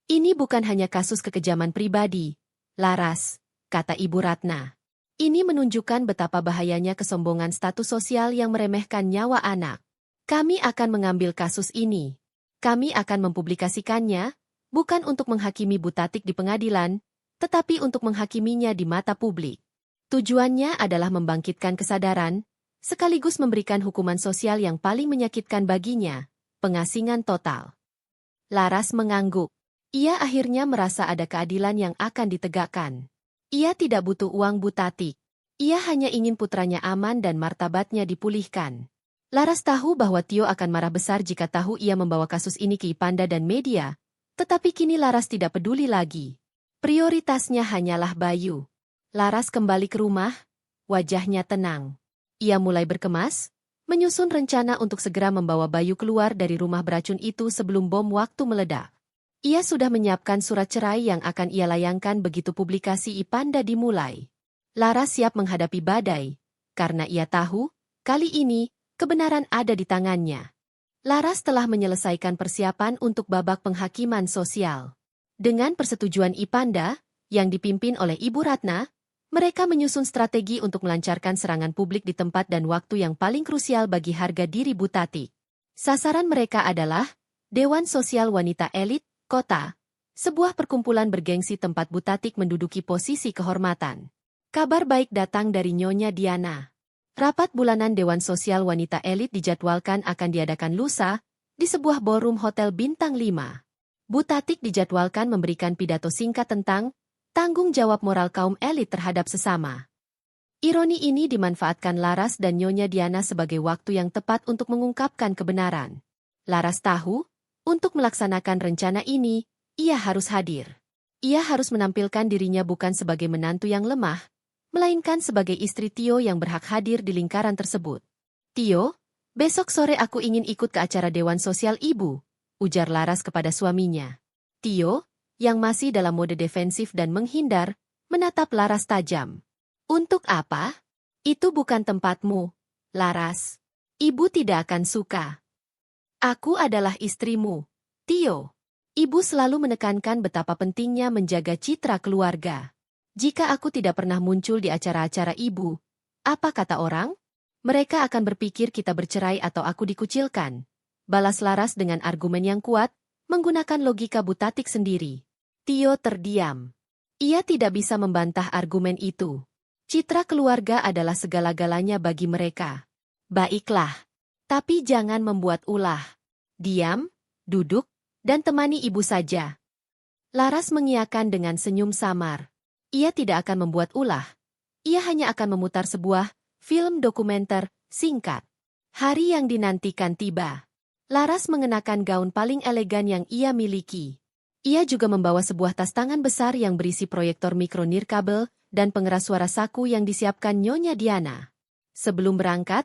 Ini bukan hanya kasus kekejaman pribadi, Laras, kata Ibu Ratna. Ini menunjukkan betapa bahayanya kesombongan status sosial yang meremehkan nyawa anak. Kami akan mengambil kasus ini. Kami akan mempublikasikannya, bukan untuk menghakimi Bu Tatik di pengadilan, tetapi untuk menghakiminya di mata publik. Tujuannya adalah membangkitkan kesadaran, sekaligus memberikan hukuman sosial yang paling menyakitkan baginya, pengasingan total. Laras mengangguk. Ia akhirnya merasa ada keadilan yang akan ditegakkan. Ia tidak butuh uang Bu Tatik. Ia hanya ingin putranya aman dan martabatnya dipulihkan. Laras tahu bahwa Tio akan marah besar jika tahu ia membawa kasus ini ke IPANDA dan media, tetapi kini Laras tidak peduli lagi. Prioritasnya hanyalah Bayu. Laras kembali ke rumah, wajahnya tenang. Ia mulai berkemas, menyusun rencana untuk segera membawa Bayu keluar dari rumah beracun itu sebelum bom waktu meledak. Ia sudah menyiapkan surat cerai yang akan ia layangkan begitu publikasi IPANDA dimulai. Laras siap menghadapi badai, karena ia tahu, kali ini, kebenaran ada di tangannya. Laras telah menyelesaikan persiapan untuk babak penghakiman sosial. Dengan persetujuan IPANDA, yang dipimpin oleh Ibu Ratna, mereka menyusun strategi untuk melancarkan serangan publik di tempat dan waktu yang paling krusial bagi harga diri Bu Tatik. Sasaran mereka adalah Dewan Sosial Wanita Elit, Kota, sebuah perkumpulan bergengsi tempat Bu Tatik menduduki posisi kehormatan. Kabar baik datang dari Nyonya Diana. Rapat bulanan Dewan Sosial Wanita Elit dijadwalkan akan diadakan lusa, di sebuah ballroom hotel bintang 5. Bu Tatik dijadwalkan memberikan pidato singkat tentang tanggung jawab moral kaum elit terhadap sesama. Ironi ini dimanfaatkan Laras dan Nyonya Diana sebagai waktu yang tepat untuk mengungkapkan kebenaran. Laras tahu, untuk melaksanakan rencana ini, ia harus hadir. Ia harus menampilkan dirinya bukan sebagai menantu yang lemah, melainkan sebagai istri Tio yang berhak hadir di lingkaran tersebut. Tio, besok sore aku ingin ikut ke acara Dewan Sosial Ibu, ujar Laras kepada suaminya. Tio, yang masih dalam mode defensif dan menghindar, menatap Laras tajam. Untuk apa? Itu bukan tempatmu, Laras. Ibu tidak akan suka. Aku adalah istrimu, Tio, ibu selalu menekankan betapa pentingnya menjaga citra keluarga. Jika aku tidak pernah muncul di acara-acara ibu, apa kata orang? Mereka akan berpikir kita bercerai atau aku dikucilkan. Balas Laras dengan argumen yang kuat, menggunakan logika Butatik sendiri. Tio terdiam. Ia tidak bisa membantah argumen itu. Citra keluarga adalah segala-galanya bagi mereka. Baiklah. Tapi jangan membuat ulah. Diam, duduk, dan temani ibu saja. Laras mengiyakan dengan senyum samar. Ia tidak akan membuat ulah. Ia hanya akan memutar sebuah film dokumenter singkat. Hari yang dinantikan tiba. Laras mengenakan gaun paling elegan yang ia miliki. Ia juga membawa sebuah tas tangan besar yang berisi proyektor mikro nirkabel dan pengeras suara saku yang disiapkan Nyonya Diana. Sebelum berangkat,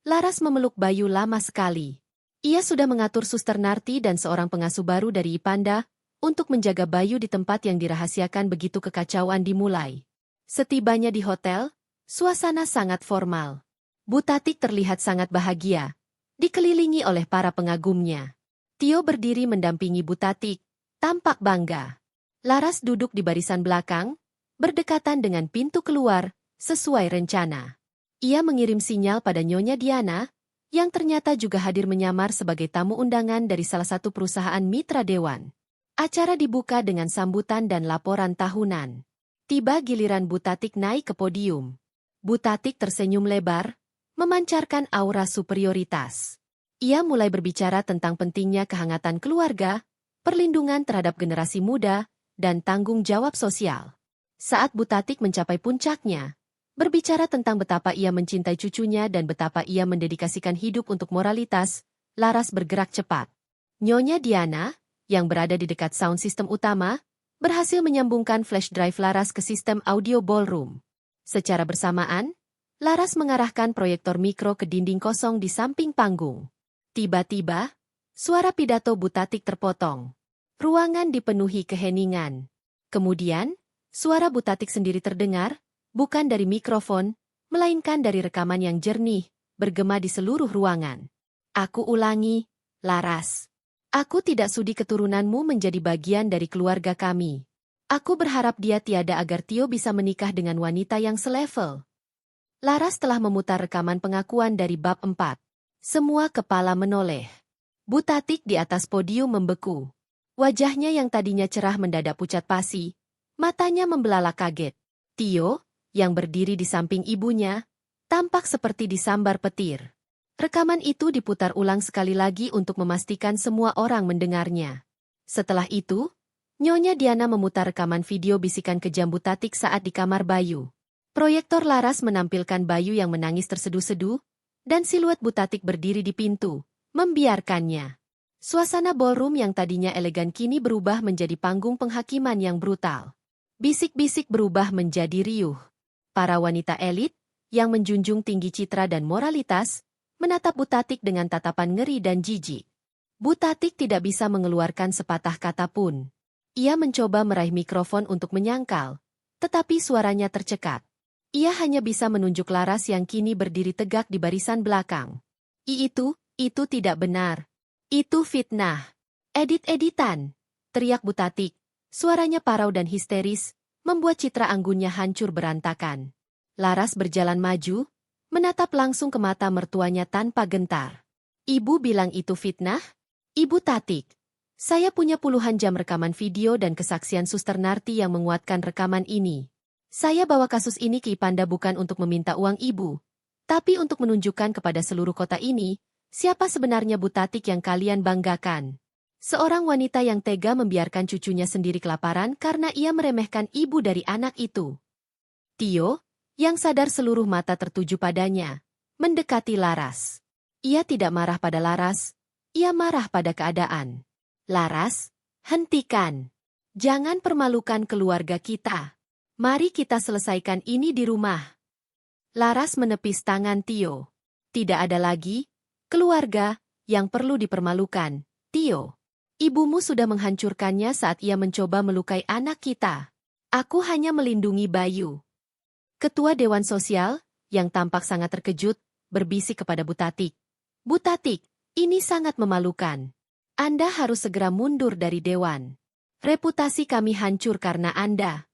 Laras memeluk Bayu lama sekali. Ia sudah mengatur Suster Narti dan seorang pengasuh baru dari Ipanda untuk menjaga Bayu di tempat yang dirahasiakan begitu kekacauan dimulai. Setibanya di hotel, suasana sangat formal. Butatik terlihat sangat bahagia, dikelilingi oleh para pengagumnya. Tio berdiri mendampingi Butatik, tampak bangga. Laras duduk di barisan belakang, berdekatan dengan pintu keluar, sesuai rencana. Ia mengirim sinyal pada Nyonya Diana, yang ternyata juga hadir menyamar sebagai tamu undangan dari salah satu perusahaan mitra dewan. Acara dibuka dengan sambutan dan laporan tahunan. Tiba giliran Butatik naik ke podium. Butatik tersenyum lebar, memancarkan aura superioritas. Ia mulai berbicara tentang pentingnya kehangatan keluarga, perlindungan terhadap generasi muda, dan tanggung jawab sosial. Saat Butatik mencapai puncaknya, berbicara tentang betapa ia mencintai cucunya dan betapa ia mendedikasikan hidup untuk moralitas, Laras bergerak cepat. Nyonya Diana, yang berada di dekat sound system utama, berhasil menyambungkan flash drive Laras ke sistem audio ballroom. Secara bersamaan, Laras mengarahkan proyektor mikro ke dinding kosong di samping panggung. Tiba-tiba, suara pidato Butatik terpotong. Ruangan dipenuhi keheningan. Kemudian, suara Butatik sendiri terdengar, bukan dari mikrofon, melainkan dari rekaman yang jernih, bergema di seluruh ruangan. Aku ulangi, Laras. Aku tidak sudi keturunanmu menjadi bagian dari keluarga kami. Aku berharap dia tiada agar Tio bisa menikah dengan wanita yang selevel. Laras telah memutar rekaman pengakuan dari bab 4. Semua kepala menoleh. Butatik di atas podium membeku. Wajahnya yang tadinya cerah mendadak pucat pasi, matanya membelalak kaget. Tio, yang berdiri di samping ibunya, tampak seperti disambar petir. Rekaman itu diputar ulang sekali lagi untuk memastikan semua orang mendengarnya. Setelah itu, Nyonya Diana memutar rekaman video bisikan kejam Butatik saat di kamar Bayu. Proyektor Laras menampilkan Bayu yang menangis terseduh-seduh, dan siluet Butatik berdiri di pintu, membiarkannya. Suasana ballroom yang tadinya elegan kini berubah menjadi panggung penghakiman yang brutal. Bisik-bisik berubah menjadi riuh. Para wanita elit, yang menjunjung tinggi citra dan moralitas, menatap Butatik dengan tatapan ngeri dan jijik. Butatik tidak bisa mengeluarkan sepatah kata pun. Ia mencoba meraih mikrofon untuk menyangkal, tetapi suaranya tercekat. Ia hanya bisa menunjuk Laras yang kini berdiri tegak di barisan belakang. Itu tidak benar. Itu fitnah. Edit-editan, teriak Butatik. Suaranya parau dan histeris, membuat citra anggunnya hancur berantakan. Laras berjalan maju, menatap langsung ke mata mertuanya tanpa gentar. Ibu bilang itu fitnah? Ibu Tatik. Saya punya puluhan jam rekaman video dan kesaksian Suster Narti yang menguatkan rekaman ini. Saya bawa kasus ini ke Ipanda bukan untuk meminta uang ibu, tapi untuk menunjukkan kepada seluruh kota ini, siapa sebenarnya Butatik yang kalian banggakan. Seorang wanita yang tega membiarkan cucunya sendiri kelaparan karena ia meremehkan ibu dari anak itu. Tio, yang sadar seluruh mata tertuju padanya, mendekati Laras. Ia tidak marah pada Laras, ia marah pada keadaan. Laras, hentikan. Jangan permalukan keluarga kita. Mari kita selesaikan ini di rumah. Laras menepis tangan Tio. Tidak ada lagi keluarga yang perlu dipermalukan, Tio. Ibumu sudah menghancurkannya saat ia mencoba melukai anak kita. Aku hanya melindungi Bayu. Ketua Dewan Sosial, yang tampak sangat terkejut, berbisik kepada Butatik. Butatik, ini sangat memalukan. Anda harus segera mundur dari Dewan. Reputasi kami hancur karena Anda.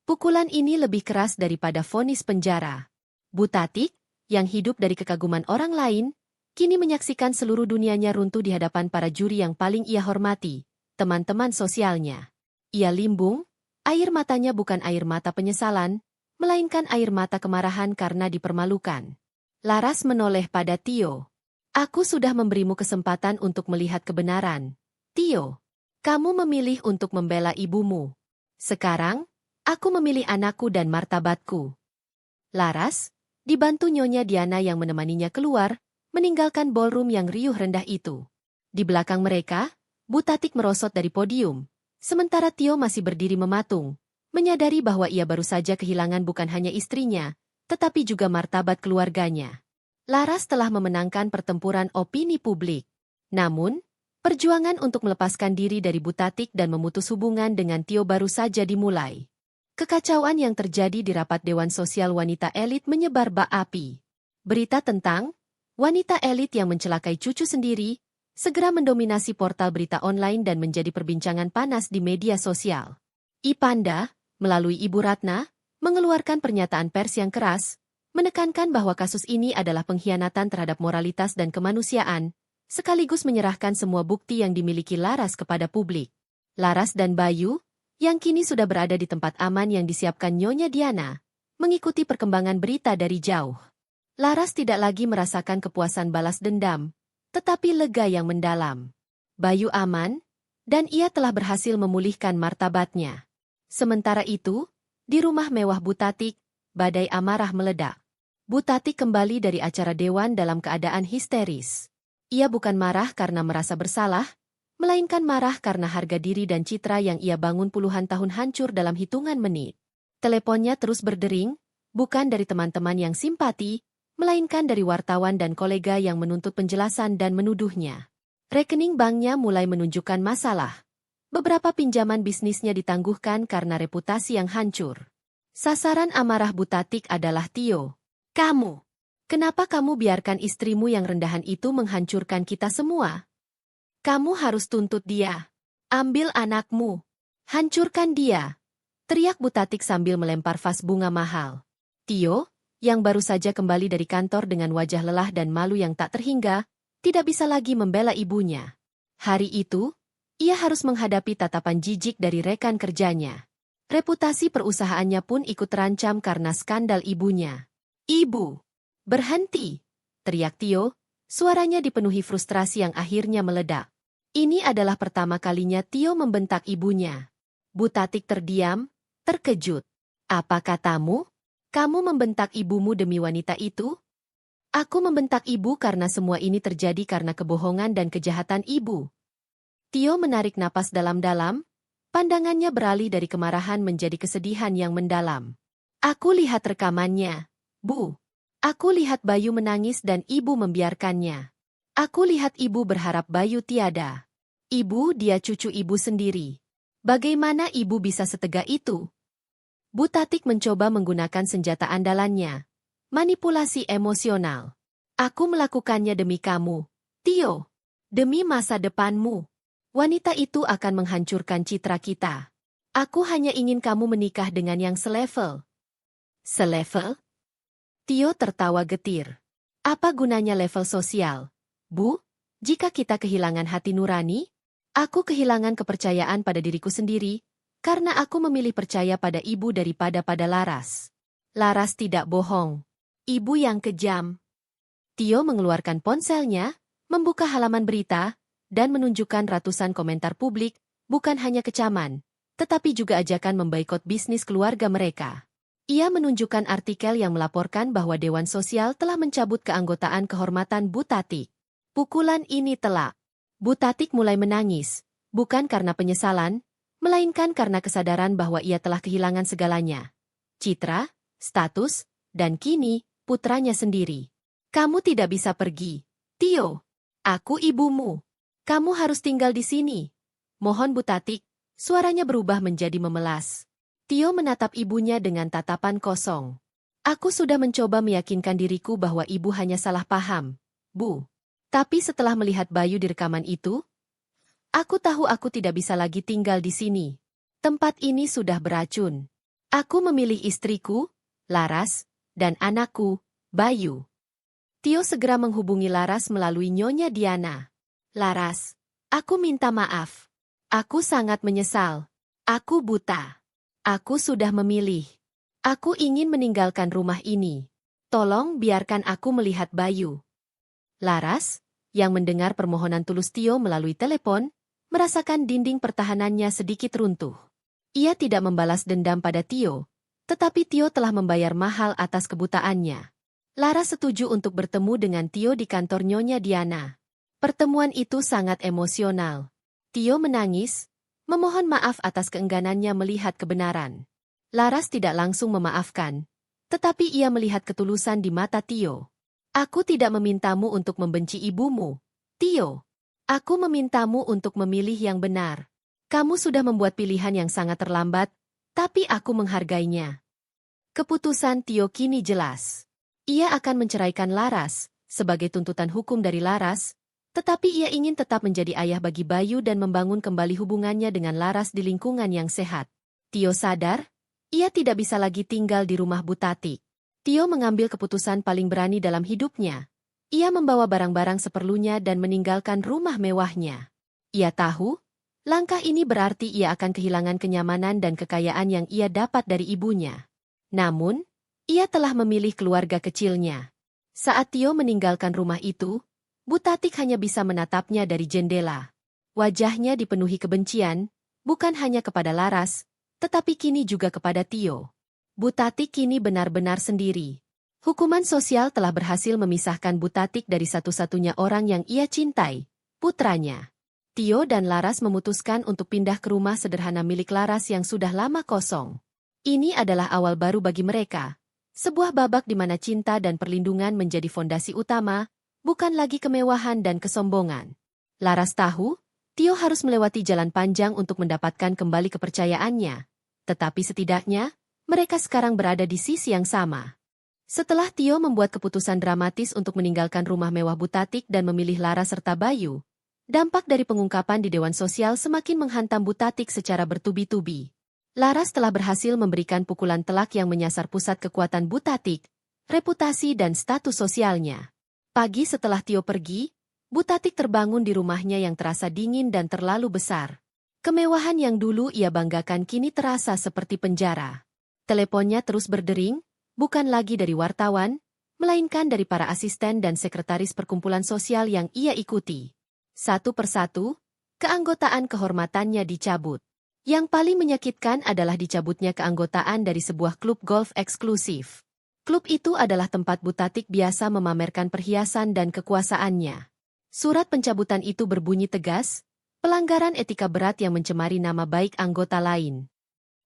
Pukulan ini lebih keras daripada vonis penjara. Butatik, yang hidup dari kekaguman orang lain, kini menyaksikan seluruh dunianya runtuh di hadapan para juri yang paling ia hormati, teman-teman sosialnya. Ia limbung, air matanya bukan air mata penyesalan, melainkan air mata kemarahan karena dipermalukan. Laras menoleh pada Tio. Aku sudah memberimu kesempatan untuk melihat kebenaran. Tio, kamu memilih untuk membela ibumu. Sekarang, aku memilih anakku dan martabatku. Laras, dibantu Nyonya Diana yang menemaninya keluar, meninggalkan ballroom yang riuh rendah itu. Di belakang mereka, Butatik merosot dari podium, sementara Tio masih berdiri mematung, menyadari bahwa ia baru saja kehilangan bukan hanya istrinya, tetapi juga martabat keluarganya. Laras telah memenangkan pertempuran opini publik. Namun, perjuangan untuk melepaskan diri dari Butatik dan memutus hubungan dengan Tio baru saja dimulai. Kekacauan yang terjadi di rapat Dewan Sosial Wanita Elit menyebar bak api. Berita tentang wanita elit yang mencelakai cucu sendiri segera mendominasi portal berita online dan menjadi perbincangan panas di media sosial. Ipanda, melalui Ibu Ratna, mengeluarkan pernyataan pers yang keras, menekankan bahwa kasus ini adalah pengkhianatan terhadap moralitas dan kemanusiaan, sekaligus menyerahkan semua bukti yang dimiliki Laras kepada publik. Laras dan Bayu, yang kini sudah berada di tempat aman yang disiapkan Nyonya Diana, mengikuti perkembangan berita dari jauh. Laras tidak lagi merasakan kepuasan balas dendam, tetapi lega yang mendalam. Bayu aman, dan ia telah berhasil memulihkan martabatnya. Sementara itu, di rumah mewah Butatik, badai amarah meledak. Butatik kembali dari acara dewan dalam keadaan histeris. Ia bukan marah karena merasa bersalah, melainkan marah karena harga diri dan citra yang ia bangun puluhan tahun hancur dalam hitungan menit. Teleponnya terus berdering, bukan dari teman-teman yang simpati, melainkan dari wartawan dan kolega yang menuntut penjelasan dan menuduhnya. Rekening banknya mulai menunjukkan masalah. Beberapa pinjaman bisnisnya ditangguhkan karena reputasi yang hancur. Sasaran amarah Butatik adalah Tio. Kamu, kenapa kamu biarkan istrimu yang rendahan itu menghancurkan kita semua? Kamu harus tuntut dia. Ambil anakmu. Hancurkan dia. Teriak Butatik sambil melempar vas bunga mahal. Tio, yang baru saja kembali dari kantor dengan wajah lelah dan malu yang tak terhingga, tidak bisa lagi membela ibunya. Hari itu, ia harus menghadapi tatapan jijik dari rekan kerjanya. Reputasi perusahaannya pun ikut terancam karena skandal ibunya. Ibu, berhenti, teriak Tio, suaranya dipenuhi frustrasi yang akhirnya meledak. Ini adalah pertama kalinya Tio membentak ibunya. Butatik terdiam, terkejut. Apa katamu? Kamu membentak ibumu demi wanita itu? Aku membentak ibu karena semua ini terjadi karena kebohongan dan kejahatan ibu. Tio menarik napas dalam-dalam, pandangannya beralih dari kemarahan menjadi kesedihan yang mendalam. Aku lihat rekamannya. Bu, aku lihat Bayu menangis dan ibu membiarkannya. Aku lihat ibu berharap Bayu tiada. Ibu, dia cucu ibu sendiri. Bagaimana ibu bisa setegak itu? Butatik mencoba menggunakan senjata andalannya. Manipulasi emosional. Aku melakukannya demi kamu, Tio. Demi masa depanmu. Wanita itu akan menghancurkan citra kita. Aku hanya ingin kamu menikah dengan yang selevel. Selevel? Tio tertawa getir. Apa gunanya level sosial? Bu, jika kita kehilangan hati nurani, aku kehilangan kepercayaan pada diriku sendiri, karena aku memilih percaya pada ibu daripada pada Laras. Laras tidak bohong. Ibu yang kejam. Tio mengeluarkan ponselnya, membuka halaman berita, dan menunjukkan ratusan komentar publik, bukan hanya kecaman, tetapi juga ajakan memboikot bisnis keluarga mereka. Ia menunjukkan artikel yang melaporkan bahwa Dewan Sosial telah mencabut keanggotaan kehormatan Butatik. Pukulan ini telak. Butatik mulai menangis, bukan karena penyesalan, melainkan karena kesadaran bahwa ia telah kehilangan segalanya. Citra, status, dan kini, putranya sendiri. Kamu tidak bisa pergi. Tio, aku ibumu. Kamu harus tinggal di sini. Mohon Butatik, suaranya berubah menjadi memelas. Tio menatap ibunya dengan tatapan kosong. Aku sudah mencoba meyakinkan diriku bahwa ibu hanya salah paham, Bu. Tapi setelah melihat Bayu di rekaman itu, Aku tahu aku tidak bisa lagi tinggal di sini. Tempat ini sudah beracun. Aku memilih istriku, Laras, dan anakku, Bayu. Tio segera menghubungi Laras melalui Nyonya Diana. Laras, aku minta maaf. Aku sangat menyesal. Aku buta. Aku sudah memilih. Aku ingin meninggalkan rumah ini. Tolong biarkan aku melihat Bayu. Laras, yang mendengar permohonan tulus Tio melalui telepon, merasakan dinding pertahanannya sedikit runtuh. Ia tidak membalas dendam pada Tio, tetapi Tio telah membayar mahal atas kebutaannya. Laras setuju untuk bertemu dengan Tio di kantor Nyonya Diana. Pertemuan itu sangat emosional. Tio menangis, memohon maaf atas keengganannya melihat kebenaran. Laras tidak langsung memaafkan, tetapi ia melihat ketulusan di mata Tio. Aku tidak memintamu untuk membenci ibumu, Tio. Aku memintamu untuk memilih yang benar. Kamu sudah membuat pilihan yang sangat terlambat, tapi aku menghargainya. Keputusan Tio kini jelas. Ia akan menceraikan Laras, sebagai tuntutan hukum dari Laras, tetapi ia ingin tetap menjadi ayah bagi Bayu dan membangun kembali hubungannya dengan Laras di lingkungan yang sehat. Tio sadar, ia tidak bisa lagi tinggal di rumah Butatik. Tio mengambil keputusan paling berani dalam hidupnya. Ia membawa barang-barang seperlunya dan meninggalkan rumah mewahnya. Ia tahu, langkah ini berarti ia akan kehilangan kenyamanan dan kekayaan yang ia dapat dari ibunya. Namun, ia telah memilih keluarga kecilnya. Saat Tio meninggalkan rumah itu, Butatik hanya bisa menatapnya dari jendela. Wajahnya dipenuhi kebencian, bukan hanya kepada Laras, tetapi kini juga kepada Tio. Butatik kini benar-benar sendiri. Hukuman sosial telah berhasil memisahkan Butatik dari satu-satunya orang yang ia cintai, putranya. Tio dan Laras memutuskan untuk pindah ke rumah sederhana milik Laras yang sudah lama kosong. Ini adalah awal baru bagi mereka. Sebuah babak di mana cinta dan perlindungan menjadi fondasi utama, bukan lagi kemewahan dan kesombongan. Laras tahu, Tio harus melewati jalan panjang untuk mendapatkan kembali kepercayaannya. Tetapi setidaknya, mereka sekarang berada di sisi yang sama. Setelah Tio membuat keputusan dramatis untuk meninggalkan rumah mewah Butatik dan memilih Laras serta Bayu, dampak dari pengungkapan di Dewan Sosial semakin menghantam Butatik secara bertubi-tubi. Laras telah berhasil memberikan pukulan telak yang menyasar pusat kekuatan Butatik, reputasi dan status sosialnya. Pagi setelah Tio pergi, Butatik terbangun di rumahnya yang terasa dingin dan terlalu besar. Kemewahan yang dulu ia banggakan kini terasa seperti penjara. Teleponnya terus berdering, bukan lagi dari wartawan, melainkan dari para asisten dan sekretaris perkumpulan sosial yang ia ikuti. Satu persatu, keanggotaan kehormatannya dicabut. Yang paling menyakitkan adalah dicabutnya keanggotaan dari sebuah klub golf eksklusif. Klub itu adalah tempat Butatik biasa memamerkan perhiasan dan kekuasaannya. Surat pencabutan itu berbunyi tegas, pelanggaran etika berat yang mencemari nama baik anggota lain.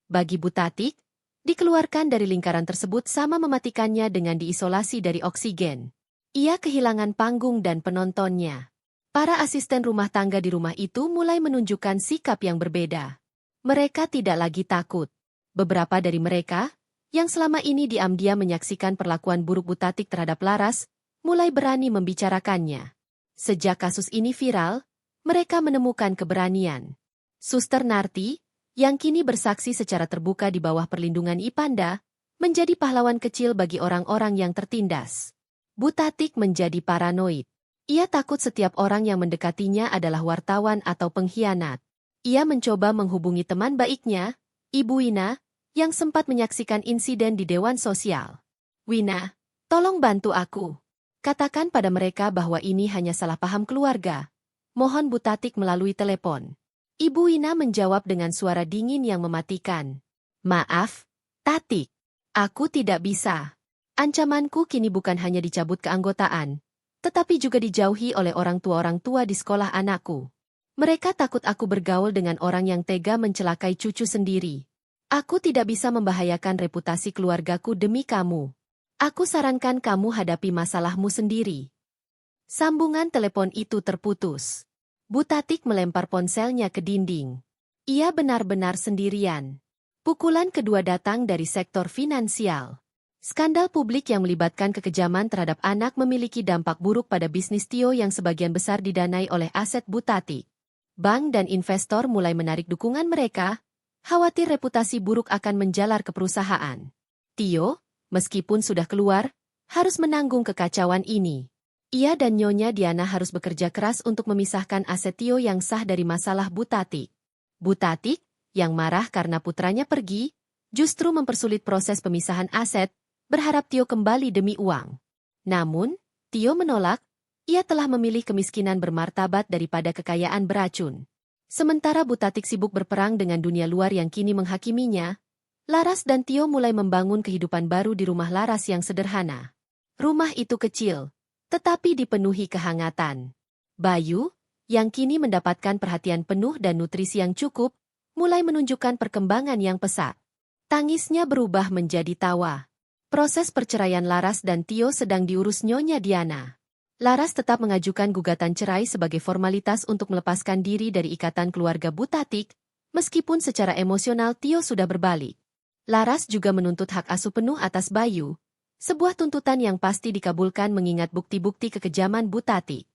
Bagi Butatik, dikeluarkan dari lingkaran tersebut sama mematikannya dengan diisolasi dari oksigen. Ia kehilangan panggung dan penontonnya. Para asisten rumah tangga di rumah itu mulai menunjukkan sikap yang berbeda. Mereka tidak lagi takut. Beberapa dari mereka, yang selama ini diam-diam menyaksikan perlakuan buruk Butatik terhadap Laras, mulai berani membicarakannya. Sejak kasus ini viral, mereka menemukan keberanian. Suster Narti, yang kini bersaksi secara terbuka di bawah perlindungan Ipanda, menjadi pahlawan kecil bagi orang-orang yang tertindas. Butatik menjadi paranoid. Ia takut setiap orang yang mendekatinya adalah wartawan atau pengkhianat. Ia mencoba menghubungi teman baiknya, Ibu Wina, yang sempat menyaksikan insiden di Dewan Sosial. Wina, tolong bantu aku. Katakan pada mereka bahwa ini hanya salah paham keluarga. Mohon Butatik melalui telepon. Ibu Wina menjawab dengan suara dingin yang mematikan. Maaf, Tatik. Aku tidak bisa. Ancamanku kini bukan hanya dicabut keanggotaan, tetapi juga dijauhi oleh orang tua di sekolah anakku. Mereka takut aku bergaul dengan orang yang tega mencelakai cucu sendiri. Aku tidak bisa membahayakan reputasi keluargaku demi kamu. Aku sarankan kamu hadapi masalahmu sendiri. Sambungan telepon itu terputus. Butatik melempar ponselnya ke dinding. Ia benar-benar sendirian. Pukulan kedua datang dari sektor finansial. Skandal publik yang melibatkan kekejaman terhadap anak memiliki dampak buruk pada bisnis Tio yang sebagian besar didanai oleh aset Butatik. Bank dan investor mulai menarik dukungan mereka, khawatir reputasi buruk akan menjalar ke perusahaan. Tio, meskipun sudah keluar, harus menanggung kekacauan ini. Ia dan Nyonya Diana harus bekerja keras untuk memisahkan aset Tio yang sah dari masalah Butatik. Butatik, yang marah karena putranya pergi, justru mempersulit proses pemisahan aset, berharap Tio kembali demi uang. Namun, Tio menolak. Ia telah memilih kemiskinan bermartabat daripada kekayaan beracun. Sementara Butatik sibuk berperang dengan dunia luar yang kini menghakiminya, Laras dan Tio mulai membangun kehidupan baru di rumah Laras yang sederhana. Rumah itu kecil, tetapi dipenuhi kehangatan. Bayu, yang kini mendapatkan perhatian penuh dan nutrisi yang cukup, mulai menunjukkan perkembangan yang pesat. Tangisnya berubah menjadi tawa. Proses perceraian Laras dan Tio sedang diurus Nyonya Diana. Laras tetap mengajukan gugatan cerai sebagai formalitas untuk melepaskan diri dari ikatan keluarga Butatik, meskipun secara emosional Tio sudah berbalik. Laras juga menuntut hak asuh penuh atas Bayu, sebuah tuntutan yang pasti dikabulkan mengingat bukti-bukti kekejaman Butatik.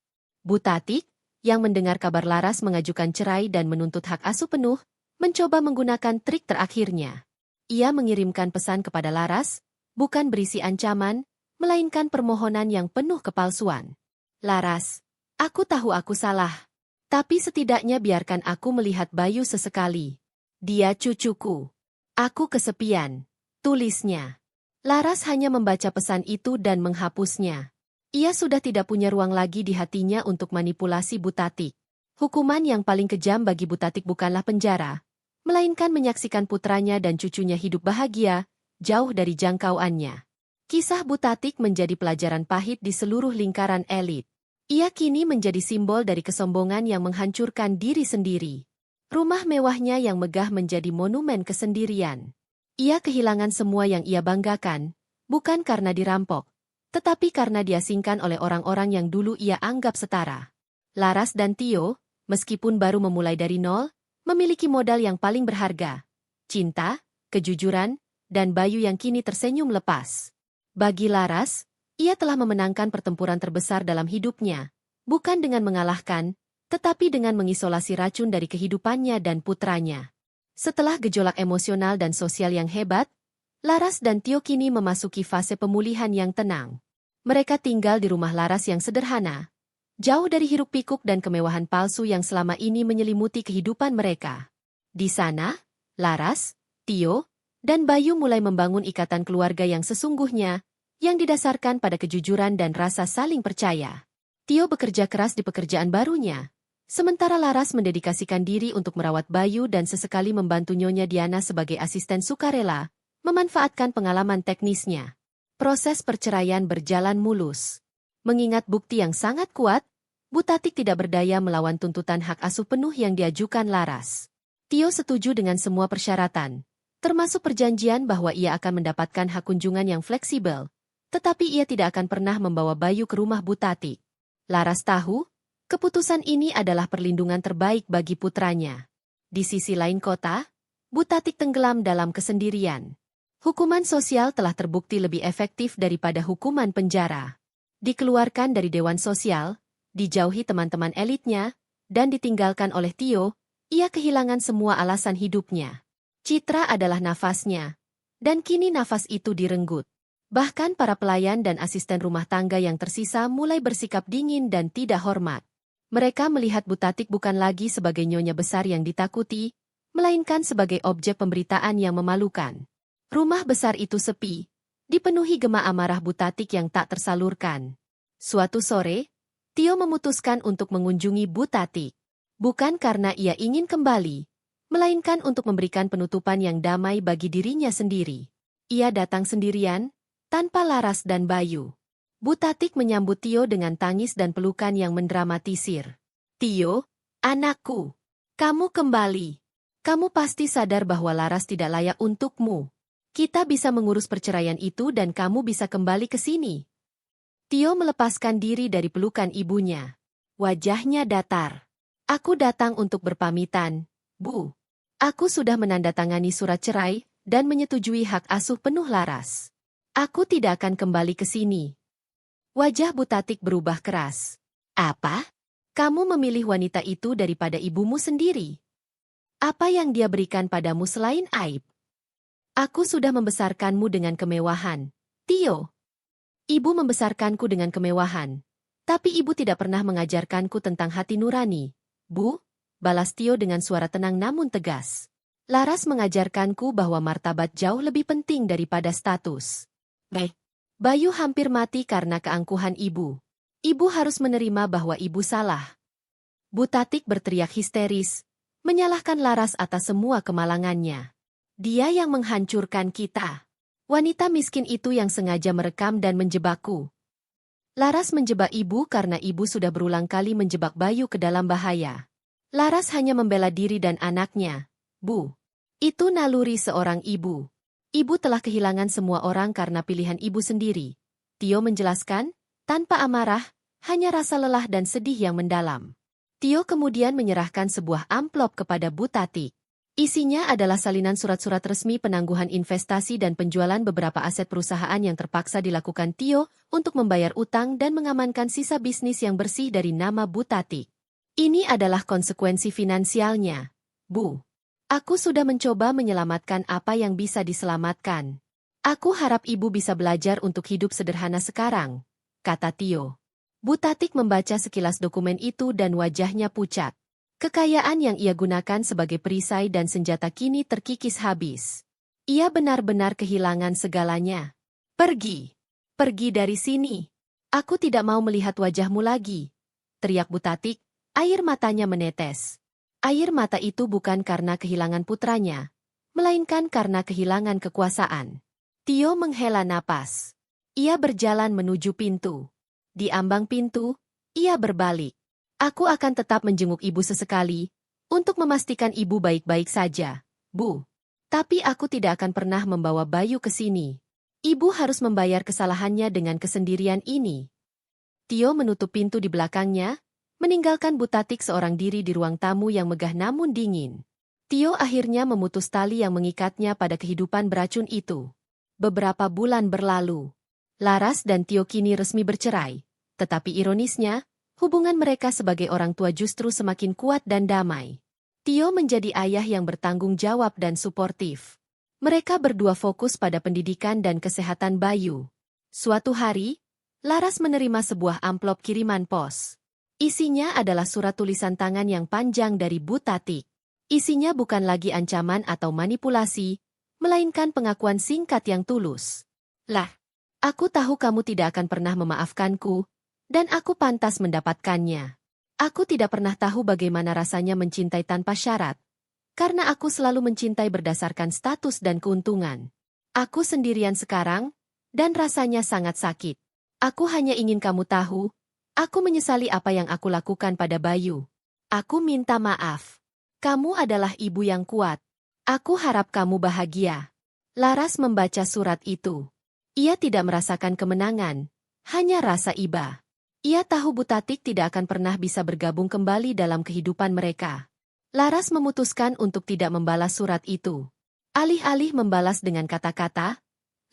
Butatik, yang mendengar kabar Laras mengajukan cerai dan menuntut hak asuh penuh, mencoba menggunakan trik terakhirnya. Ia mengirimkan pesan kepada Laras, bukan berisi ancaman, melainkan permohonan yang penuh kepalsuan. Laras, aku tahu aku salah. Tapi setidaknya biarkan aku melihat Bayu sesekali. Dia cucuku. Aku kesepian. Tulisnya. Laras hanya membaca pesan itu dan menghapusnya. Ia sudah tidak punya ruang lagi di hatinya untuk manipulasi Butatik. Hukuman yang paling kejam bagi Butatik bukanlah penjara, melainkan menyaksikan putranya dan cucunya hidup bahagia, jauh dari jangkauannya. Kisah Butatik menjadi pelajaran pahit di seluruh lingkaran elit. Ia kini menjadi simbol dari kesombongan yang menghancurkan diri sendiri. Rumah mewahnya yang megah menjadi monumen kesendirian. Ia kehilangan semua yang ia banggakan, bukan karena dirampok, tetapi karena diasingkan oleh orang-orang yang dulu ia anggap setara. Laras dan Tio, meskipun baru memulai dari nol, memiliki modal yang paling berharga. Cinta, kejujuran, dan Bayu yang kini tersenyum lepas. Bagi Laras, ia telah memenangkan pertempuran terbesar dalam hidupnya, bukan dengan mengalahkan, tetapi dengan mengisolasi racun dari kehidupannya dan putranya. Setelah gejolak emosional dan sosial yang hebat, Laras dan Tio kini memasuki fase pemulihan yang tenang. Mereka tinggal di rumah Laras yang sederhana, jauh dari hiruk-pikuk dan kemewahan palsu yang selama ini menyelimuti kehidupan mereka. Di sana, Laras, Tio, dan Bayu mulai membangun ikatan keluarga yang sesungguhnya, yang didasarkan pada kejujuran dan rasa saling percaya. Tio bekerja keras di pekerjaan barunya, sementara Laras mendedikasikan diri untuk merawat Bayu dan sesekali membantu Nyonya Diana sebagai asisten sukarela, memanfaatkan pengalaman teknisnya. Proses perceraian berjalan mulus. Mengingat bukti yang sangat kuat, Butatik tidak berdaya melawan tuntutan hak asuh penuh yang diajukan Laras. Tio setuju dengan semua persyaratan, termasuk perjanjian bahwa ia akan mendapatkan hak kunjungan yang fleksibel, tetapi ia tidak akan pernah membawa Bayu ke rumah Butatik. Laras tahu, keputusan ini adalah perlindungan terbaik bagi putranya. Di sisi lain kota, Butatik tenggelam dalam kesendirian. Hukuman sosial telah terbukti lebih efektif daripada hukuman penjara. Dikeluarkan dari Dewan Sosial, dijauhi teman-teman elitnya, dan ditinggalkan oleh Tio, ia kehilangan semua alasan hidupnya. Citra adalah nafasnya, dan kini nafas itu direnggut. Bahkan para pelayan dan asisten rumah tangga yang tersisa mulai bersikap dingin dan tidak hormat. Mereka melihat Butatik bukan lagi sebagai nyonya besar yang ditakuti, melainkan sebagai objek pemberitaan yang memalukan. Rumah besar itu sepi, dipenuhi gema amarah Butatik yang tak tersalurkan. Suatu sore, Tio memutuskan untuk mengunjungi Butatik. Bukan karena ia ingin kembali, melainkan untuk memberikan penutupan yang damai bagi dirinya sendiri. Ia datang sendirian, tanpa Laras dan Bayu. Butatik menyambut Tio dengan tangis dan pelukan yang mendramatisir. Tio, anakku, kamu kembali. Kamu pasti sadar bahwa Laras tidak layak untukmu. Kita bisa mengurus perceraian itu dan kamu bisa kembali ke sini. Tio melepaskan diri dari pelukan ibunya. Wajahnya datar. Aku datang untuk berpamitan, Bu. Aku sudah menandatangani surat cerai dan menyetujui hak asuh penuh Laras. Aku tidak akan kembali ke sini. Wajah Butatik berubah keras. Apa? Kamu memilih wanita itu daripada ibumu sendiri. Apa yang dia berikan padamu selain aib? Aku sudah membesarkanmu dengan kemewahan, Tio. Ibu membesarkanku dengan kemewahan. Tapi ibu tidak pernah mengajarkanku tentang hati nurani. Bu, balas Tio dengan suara tenang namun tegas. Laras mengajarkanku bahwa martabat jauh lebih penting daripada status. Bayu hampir mati karena keangkuhan ibu. Ibu harus menerima bahwa ibu salah. Bu Tatik berteriak histeris, menyalahkan Laras atas semua kemalangannya. Dia yang menghancurkan kita. Wanita miskin itu yang sengaja merekam dan menjebakku. Laras menjebak ibu karena ibu sudah berulang kali menjebak Bayu ke dalam bahaya. Laras hanya membela diri dan anaknya. Bu, itu naluri seorang ibu. Ibu telah kehilangan semua orang karena pilihan ibu sendiri. Tio menjelaskan, tanpa amarah, hanya rasa lelah dan sedih yang mendalam. Tio kemudian menyerahkan sebuah amplop kepada Bu Tatik. Isinya adalah salinan surat-surat resmi penangguhan investasi dan penjualan beberapa aset perusahaan yang terpaksa dilakukan Tio untuk membayar utang dan mengamankan sisa bisnis yang bersih dari nama Bu Tatik. Ini adalah konsekuensi finansialnya. Bu, aku sudah mencoba menyelamatkan apa yang bisa diselamatkan. Aku harap ibu bisa belajar untuk hidup sederhana sekarang, kata Tio. Bu Tatik membaca sekilas dokumen itu dan wajahnya pucat. Kekayaan yang ia gunakan sebagai perisai dan senjata kini terkikis habis. Ia benar-benar kehilangan segalanya. Pergi! Pergi dari sini! Aku tidak mau melihat wajahmu lagi, teriak Bu Tatik, air matanya menetes. Air mata itu bukan karena kehilangan putranya, melainkan karena kehilangan kekuasaan. Tio menghela napas. Ia berjalan menuju pintu. Di ambang pintu, ia berbalik. Aku akan tetap menjenguk ibu sesekali, untuk memastikan ibu baik-baik saja, Bu. Tapi aku tidak akan pernah membawa Bayu ke sini. Ibu harus membayar kesalahannya dengan kesendirian ini. Tio menutup pintu di belakangnya, meninggalkan Bu Tatik seorang diri di ruang tamu yang megah namun dingin. Tio akhirnya memutus tali yang mengikatnya pada kehidupan beracun itu. Beberapa bulan berlalu. Laras dan Tio kini resmi bercerai. Tetapi ironisnya, hubungan mereka sebagai orang tua justru semakin kuat dan damai. Tio menjadi ayah yang bertanggung jawab dan suportif. Mereka berdua fokus pada pendidikan dan kesehatan Bayu. Suatu hari, Laras menerima sebuah amplop kiriman pos. Isinya adalah surat tulisan tangan yang panjang dari Bu Tatik. Isinya bukan lagi ancaman atau manipulasi, melainkan pengakuan singkat yang tulus. Lah, aku tahu kamu tidak akan pernah memaafkanku, dan aku pantas mendapatkannya. Aku tidak pernah tahu bagaimana rasanya mencintai tanpa syarat, karena aku selalu mencintai berdasarkan status dan keuntungan. Aku sendirian sekarang, dan rasanya sangat sakit. Aku hanya ingin kamu tahu, aku menyesali apa yang aku lakukan pada Bayu. Aku minta maaf. Kamu adalah ibu yang kuat. Aku harap kamu bahagia. Laras membaca surat itu. Ia tidak merasakan kemenangan, hanya rasa iba. Ia tahu Bu Tatik tidak akan pernah bisa bergabung kembali dalam kehidupan mereka. Laras memutuskan untuk tidak membalas surat itu. Alih-alih membalas dengan kata-kata,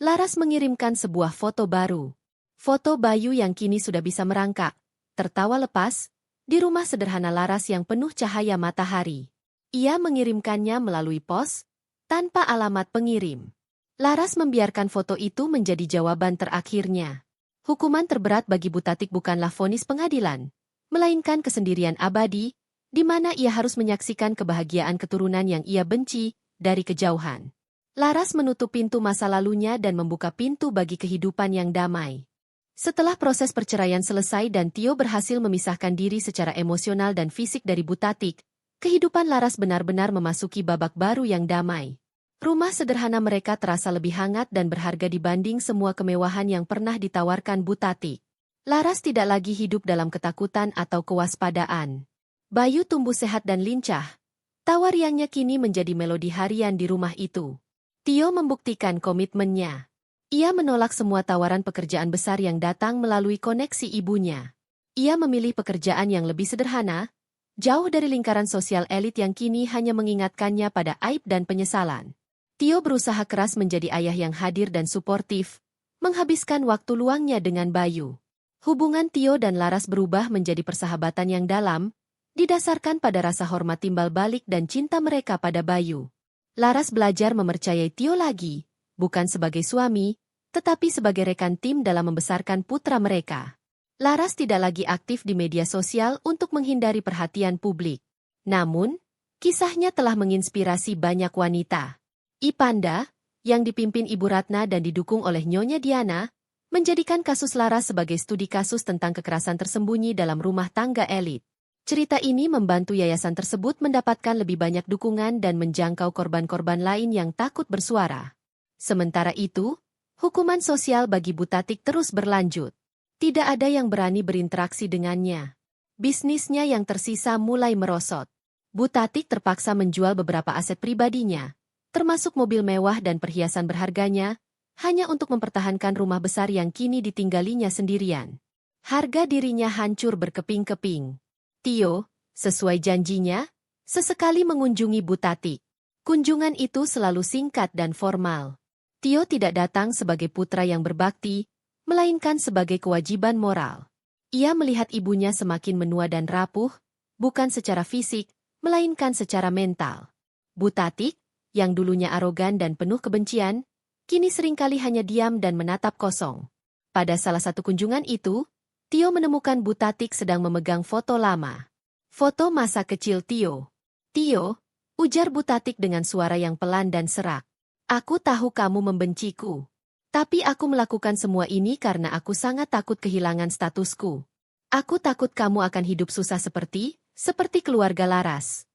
Laras mengirimkan sebuah foto baru. Foto Bayu yang kini sudah bisa merangkak, tertawa lepas, di rumah sederhana Laras yang penuh cahaya matahari. Ia mengirimkannya melalui pos, tanpa alamat pengirim. Laras membiarkan foto itu menjadi jawaban terakhirnya. Hukuman terberat bagi Bu Tatik bukanlah vonis pengadilan, melainkan kesendirian abadi, di mana ia harus menyaksikan kebahagiaan keturunan yang ia benci dari kejauhan. Laras menutup pintu masa lalunya dan membuka pintu bagi kehidupan yang damai. Setelah proses perceraian selesai dan Tio berhasil memisahkan diri secara emosional dan fisik dari Bu Tatik, kehidupan Laras benar-benar memasuki babak baru yang damai. Rumah sederhana mereka terasa lebih hangat dan berharga dibanding semua kemewahan yang pernah ditawarkan Bu Tatik. Laras tidak lagi hidup dalam ketakutan atau kewaspadaan. Bayu tumbuh sehat dan lincah. Tawa riangnya kini menjadi melodi harian di rumah itu. Tio membuktikan komitmennya. Ia menolak semua tawaran pekerjaan besar yang datang melalui koneksi ibunya. Ia memilih pekerjaan yang lebih sederhana, jauh dari lingkaran sosial elit yang kini hanya mengingatkannya pada aib dan penyesalan. Tio berusaha keras menjadi ayah yang hadir dan suportif, menghabiskan waktu luangnya dengan Bayu. Hubungan Tio dan Laras berubah menjadi persahabatan yang dalam, didasarkan pada rasa hormat timbal balik dan cinta mereka pada Bayu. Laras belajar mempercayai Tio lagi, bukan sebagai suami, tetapi sebagai rekan tim dalam membesarkan putra mereka. Laras tidak lagi aktif di media sosial untuk menghindari perhatian publik. Namun, kisahnya telah menginspirasi banyak wanita. Ipanda, yang dipimpin Ibu Ratna dan didukung oleh Nyonya Diana, menjadikan kasus Laras sebagai studi kasus tentang kekerasan tersembunyi dalam rumah tangga elit. Cerita ini membantu yayasan tersebut mendapatkan lebih banyak dukungan dan menjangkau korban-korban lain yang takut bersuara. Sementara itu, hukuman sosial bagi Butatik terus berlanjut. Tidak ada yang berani berinteraksi dengannya. Bisnisnya yang tersisa mulai merosot. Butatik terpaksa menjual beberapa aset pribadinya, termasuk mobil mewah dan perhiasan berharganya, hanya untuk mempertahankan rumah besar yang kini ditinggalinya sendirian. Harga dirinya hancur berkeping-keping. Tio, sesuai janjinya, sesekali mengunjungi Butatik. Kunjungan itu selalu singkat dan formal. Tio tidak datang sebagai putra yang berbakti, melainkan sebagai kewajiban moral. Ia melihat ibunya semakin menua dan rapuh, bukan secara fisik, melainkan secara mental. Butatik, yang dulunya arogan dan penuh kebencian, kini seringkali hanya diam dan menatap kosong. Pada salah satu kunjungan itu, Tio menemukan Butatik sedang memegang foto lama. Foto masa kecil Tio. Tio, ujar Butatik dengan suara yang pelan dan serak. Aku tahu kamu membenciku. Tapi aku melakukan semua ini karena aku sangat takut kehilangan statusku. Aku takut kamu akan hidup susah seperti keluarga Laras.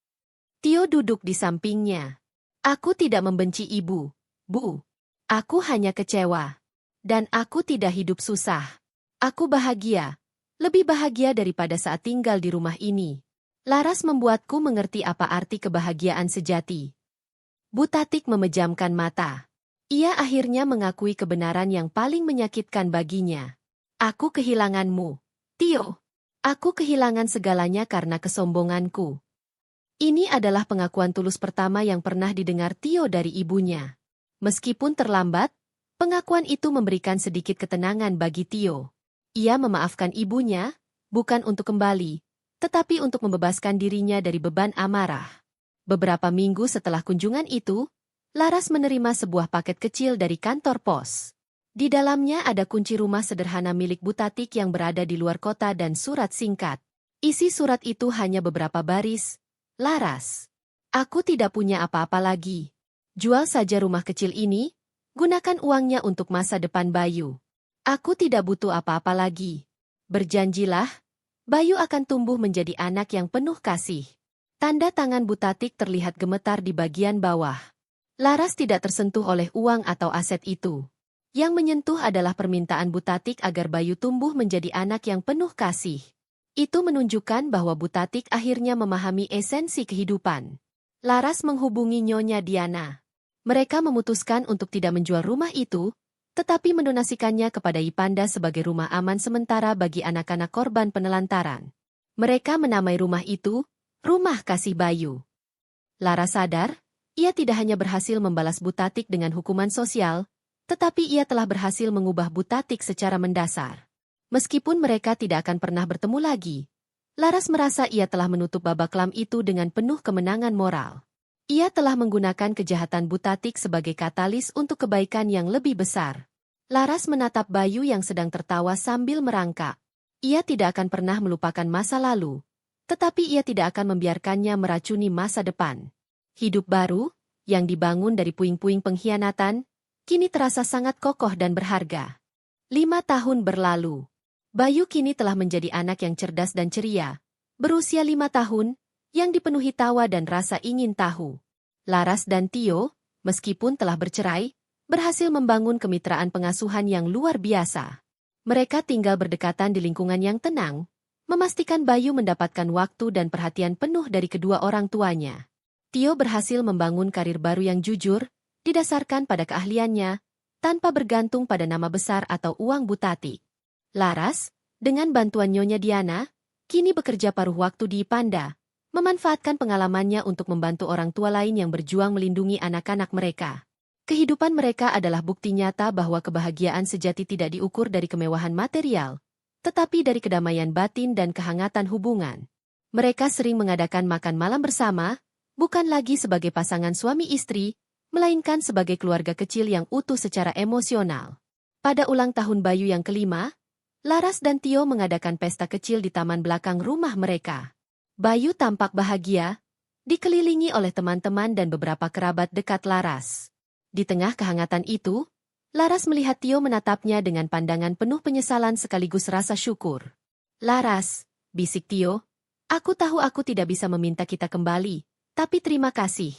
Tio duduk di sampingnya. Aku tidak membenci ibu, Bu. Aku hanya kecewa. Dan aku tidak hidup susah. Aku bahagia. Lebih bahagia daripada saat tinggal di rumah ini. Laras membuatku mengerti apa arti kebahagiaan sejati. Butatik memejamkan mata. Ia akhirnya mengakui kebenaran yang paling menyakitkan baginya. Aku kehilanganmu, Tio. Aku kehilangan segalanya karena kesombonganku. Ini adalah pengakuan tulus pertama yang pernah didengar Tio dari ibunya. Meskipun terlambat, pengakuan itu memberikan sedikit ketenangan bagi Tio. Ia memaafkan ibunya, bukan untuk kembali, tetapi untuk membebaskan dirinya dari beban amarah. Beberapa minggu setelah kunjungan itu, Laras menerima sebuah paket kecil dari kantor pos. Di dalamnya ada kunci rumah sederhana milik Butatik yang berada di luar kota dan surat singkat. Isi surat itu hanya beberapa baris. Laras, aku tidak punya apa-apa lagi. Jual saja rumah kecil ini, gunakan uangnya untuk masa depan Bayu. Aku tidak butuh apa-apa lagi. Berjanjilah, Bayu akan tumbuh menjadi anak yang penuh kasih. Tanda tangan Butatik terlihat gemetar di bagian bawah. Laras tidak tersentuh oleh uang atau aset itu. Yang menyentuh adalah permintaan Butatik agar Bayu tumbuh menjadi anak yang penuh kasih. Itu menunjukkan bahwa Butatik akhirnya memahami esensi kehidupan. Laras menghubungi Nyonya Diana. Mereka memutuskan untuk tidak menjual rumah itu, tetapi mendonasikannya kepada Ipanda sebagai rumah aman sementara bagi anak-anak korban penelantaran. Mereka menamai rumah itu, Rumah Kasih Bayu. Laras sadar, ia tidak hanya berhasil membalas Butatik dengan hukuman sosial, tetapi ia telah berhasil mengubah Butatik secara mendasar. Meskipun mereka tidak akan pernah bertemu lagi, Laras merasa ia telah menutup babak kelam itu dengan penuh kemenangan moral. Ia telah menggunakan kejahatan Butatik sebagai katalis untuk kebaikan yang lebih besar. Laras menatap Bayu yang sedang tertawa sambil merangkak. Ia tidak akan pernah melupakan masa lalu, tetapi ia tidak akan membiarkannya meracuni masa depan. Hidup baru, yang dibangun dari puing-puing pengkhianatan, kini terasa sangat kokoh dan berharga. 5 tahun berlalu. Bayu kini telah menjadi anak yang cerdas dan ceria, berusia 5 tahun, yang dipenuhi tawa dan rasa ingin tahu. Laras dan Tio, meskipun telah bercerai, berhasil membangun kemitraan pengasuhan yang luar biasa. Mereka tinggal berdekatan di lingkungan yang tenang, memastikan Bayu mendapatkan waktu dan perhatian penuh dari kedua orang tuanya. Tio berhasil membangun karir baru yang jujur, didasarkan pada keahliannya, tanpa bergantung pada nama besar atau uang Butatik. Laras, dengan bantuan Nyonya Diana, kini bekerja paruh waktu di Ipanda, memanfaatkan pengalamannya untuk membantu orang tua lain yang berjuang melindungi anak-anak mereka. Kehidupan mereka adalah bukti nyata bahwa kebahagiaan sejati tidak diukur dari kemewahan material, tetapi dari kedamaian batin dan kehangatan hubungan. Mereka sering mengadakan makan malam bersama, bukan lagi sebagai pasangan suami istri, melainkan sebagai keluarga kecil yang utuh secara emosional. Pada ulang tahun Bayu yang kelima, Laras dan Tio mengadakan pesta kecil di taman belakang rumah mereka. Bayu tampak bahagia, dikelilingi oleh teman-teman dan beberapa kerabat dekat Laras. Di tengah kehangatan itu, Laras melihat Tio menatapnya dengan pandangan penuh penyesalan sekaligus rasa syukur. "Laras," bisik Tio, "aku tahu aku tidak bisa meminta kita kembali, tapi terima kasih.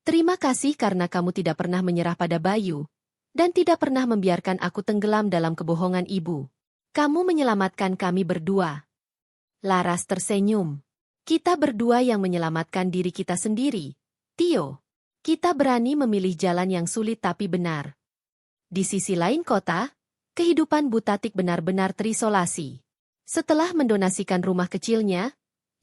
Terima kasih karena kamu tidak pernah menyerah pada Bayu, dan tidak pernah membiarkan aku tenggelam dalam kebohongan ibu. Kamu menyelamatkan kami berdua." Laras tersenyum. "Kita berdua yang menyelamatkan diri kita sendiri, Tio. Kita berani memilih jalan yang sulit tapi benar." Di sisi lain kota, kehidupan Butatik benar-benar terisolasi. Setelah mendonasikan rumah kecilnya,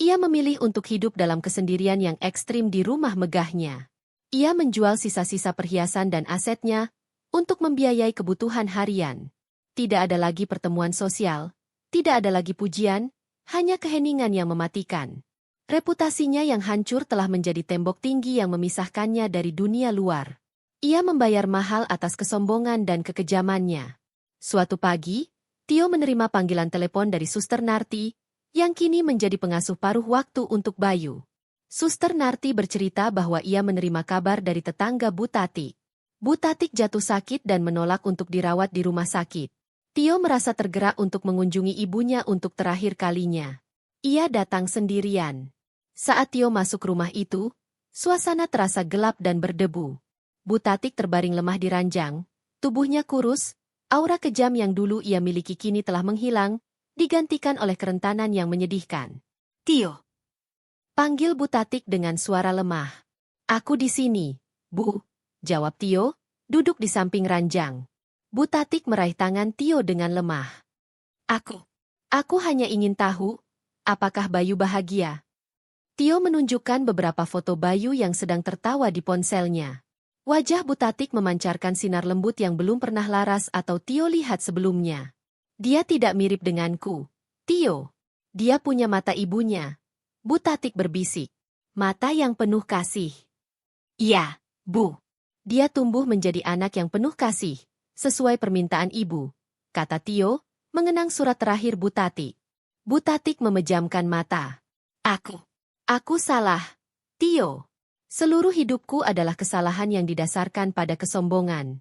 ia memilih untuk hidup dalam kesendirian yang ekstrim di rumah megahnya. Ia menjual sisa-sisa perhiasan dan asetnya untuk membiayai kebutuhan harian. Tidak ada lagi pertemuan sosial, tidak ada lagi pujian, hanya keheningan yang mematikan. Reputasinya yang hancur telah menjadi tembok tinggi yang memisahkannya dari dunia luar. Ia membayar mahal atas kesombongan dan kekejamannya. Suatu pagi, Tio menerima panggilan telepon dari Suster Narti, yang kini menjadi pengasuh paruh waktu untuk Bayu. Suster Narti bercerita bahwa ia menerima kabar dari tetangga Butatik. Butatik jatuh sakit dan menolak untuk dirawat di rumah sakit. Tio merasa tergerak untuk mengunjungi ibunya untuk terakhir kalinya. Ia datang sendirian. Saat Tio masuk rumah itu, suasana terasa gelap dan berdebu. Butatik terbaring lemah di ranjang, tubuhnya kurus, aura kejam yang dulu ia miliki kini telah menghilang, digantikan oleh kerentanan yang menyedihkan. "Tio," panggil Butatik dengan suara lemah. "Aku di sini, Bu," jawab Tio, duduk di samping ranjang. Butatik meraih tangan Tio dengan lemah. Aku hanya ingin tahu, apakah Bayu bahagia?" Tio menunjukkan beberapa foto Bayu yang sedang tertawa di ponselnya. Wajah Butatik memancarkan sinar lembut yang belum pernah Laras atau Tio lihat sebelumnya. "Dia tidak mirip denganku, Tio. Dia punya mata ibunya," Butatik berbisik. "Mata yang penuh kasih." "Iya, Bu. Dia tumbuh menjadi anak yang penuh kasih, sesuai permintaan ibu," kata Tio, mengenang surat terakhir Butatik. Butatik memejamkan mata. Aku salah, Tio. Seluruh hidupku adalah kesalahan yang didasarkan pada kesombongan."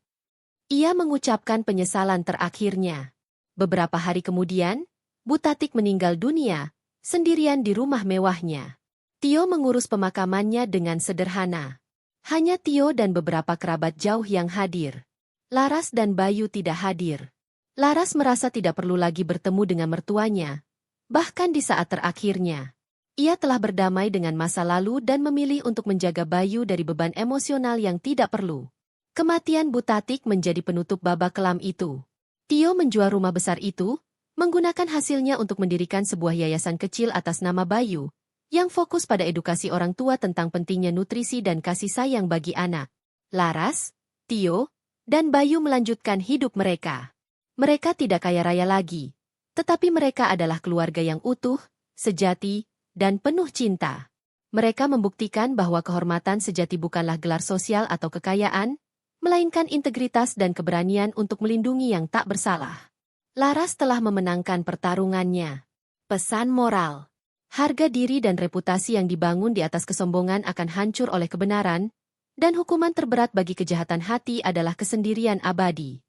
Ia mengucapkan penyesalan terakhirnya. Beberapa hari kemudian, Butatik meninggal dunia, sendirian di rumah mewahnya. Tio mengurus pemakamannya dengan sederhana. Hanya Tio dan beberapa kerabat jauh yang hadir. Laras dan Bayu tidak hadir. Laras merasa tidak perlu lagi bertemu dengan mertuanya, bahkan di saat terakhirnya. Ia telah berdamai dengan masa lalu dan memilih untuk menjaga Bayu dari beban emosional yang tidak perlu. Kematian Butatik menjadi penutup babak kelam itu. Tio menjual rumah besar itu, menggunakan hasilnya untuk mendirikan sebuah yayasan kecil atas nama Bayu, yang fokus pada edukasi orang tua tentang pentingnya nutrisi dan kasih sayang bagi anak. Laras, Tio, dan Bayu melanjutkan hidup mereka. Mereka tidak kaya raya lagi, tetapi mereka adalah keluarga yang utuh, sejati, dan penuh cinta. Mereka membuktikan bahwa kehormatan sejati bukanlah gelar sosial atau kekayaan, melainkan integritas dan keberanian untuk melindungi yang tak bersalah. Laras telah memenangkan pertarungannya. Pesan moral: harga diri dan reputasi yang dibangun di atas kesombongan akan hancur oleh kebenaran, dan hukuman terberat bagi kejahatan hati adalah kesendirian abadi.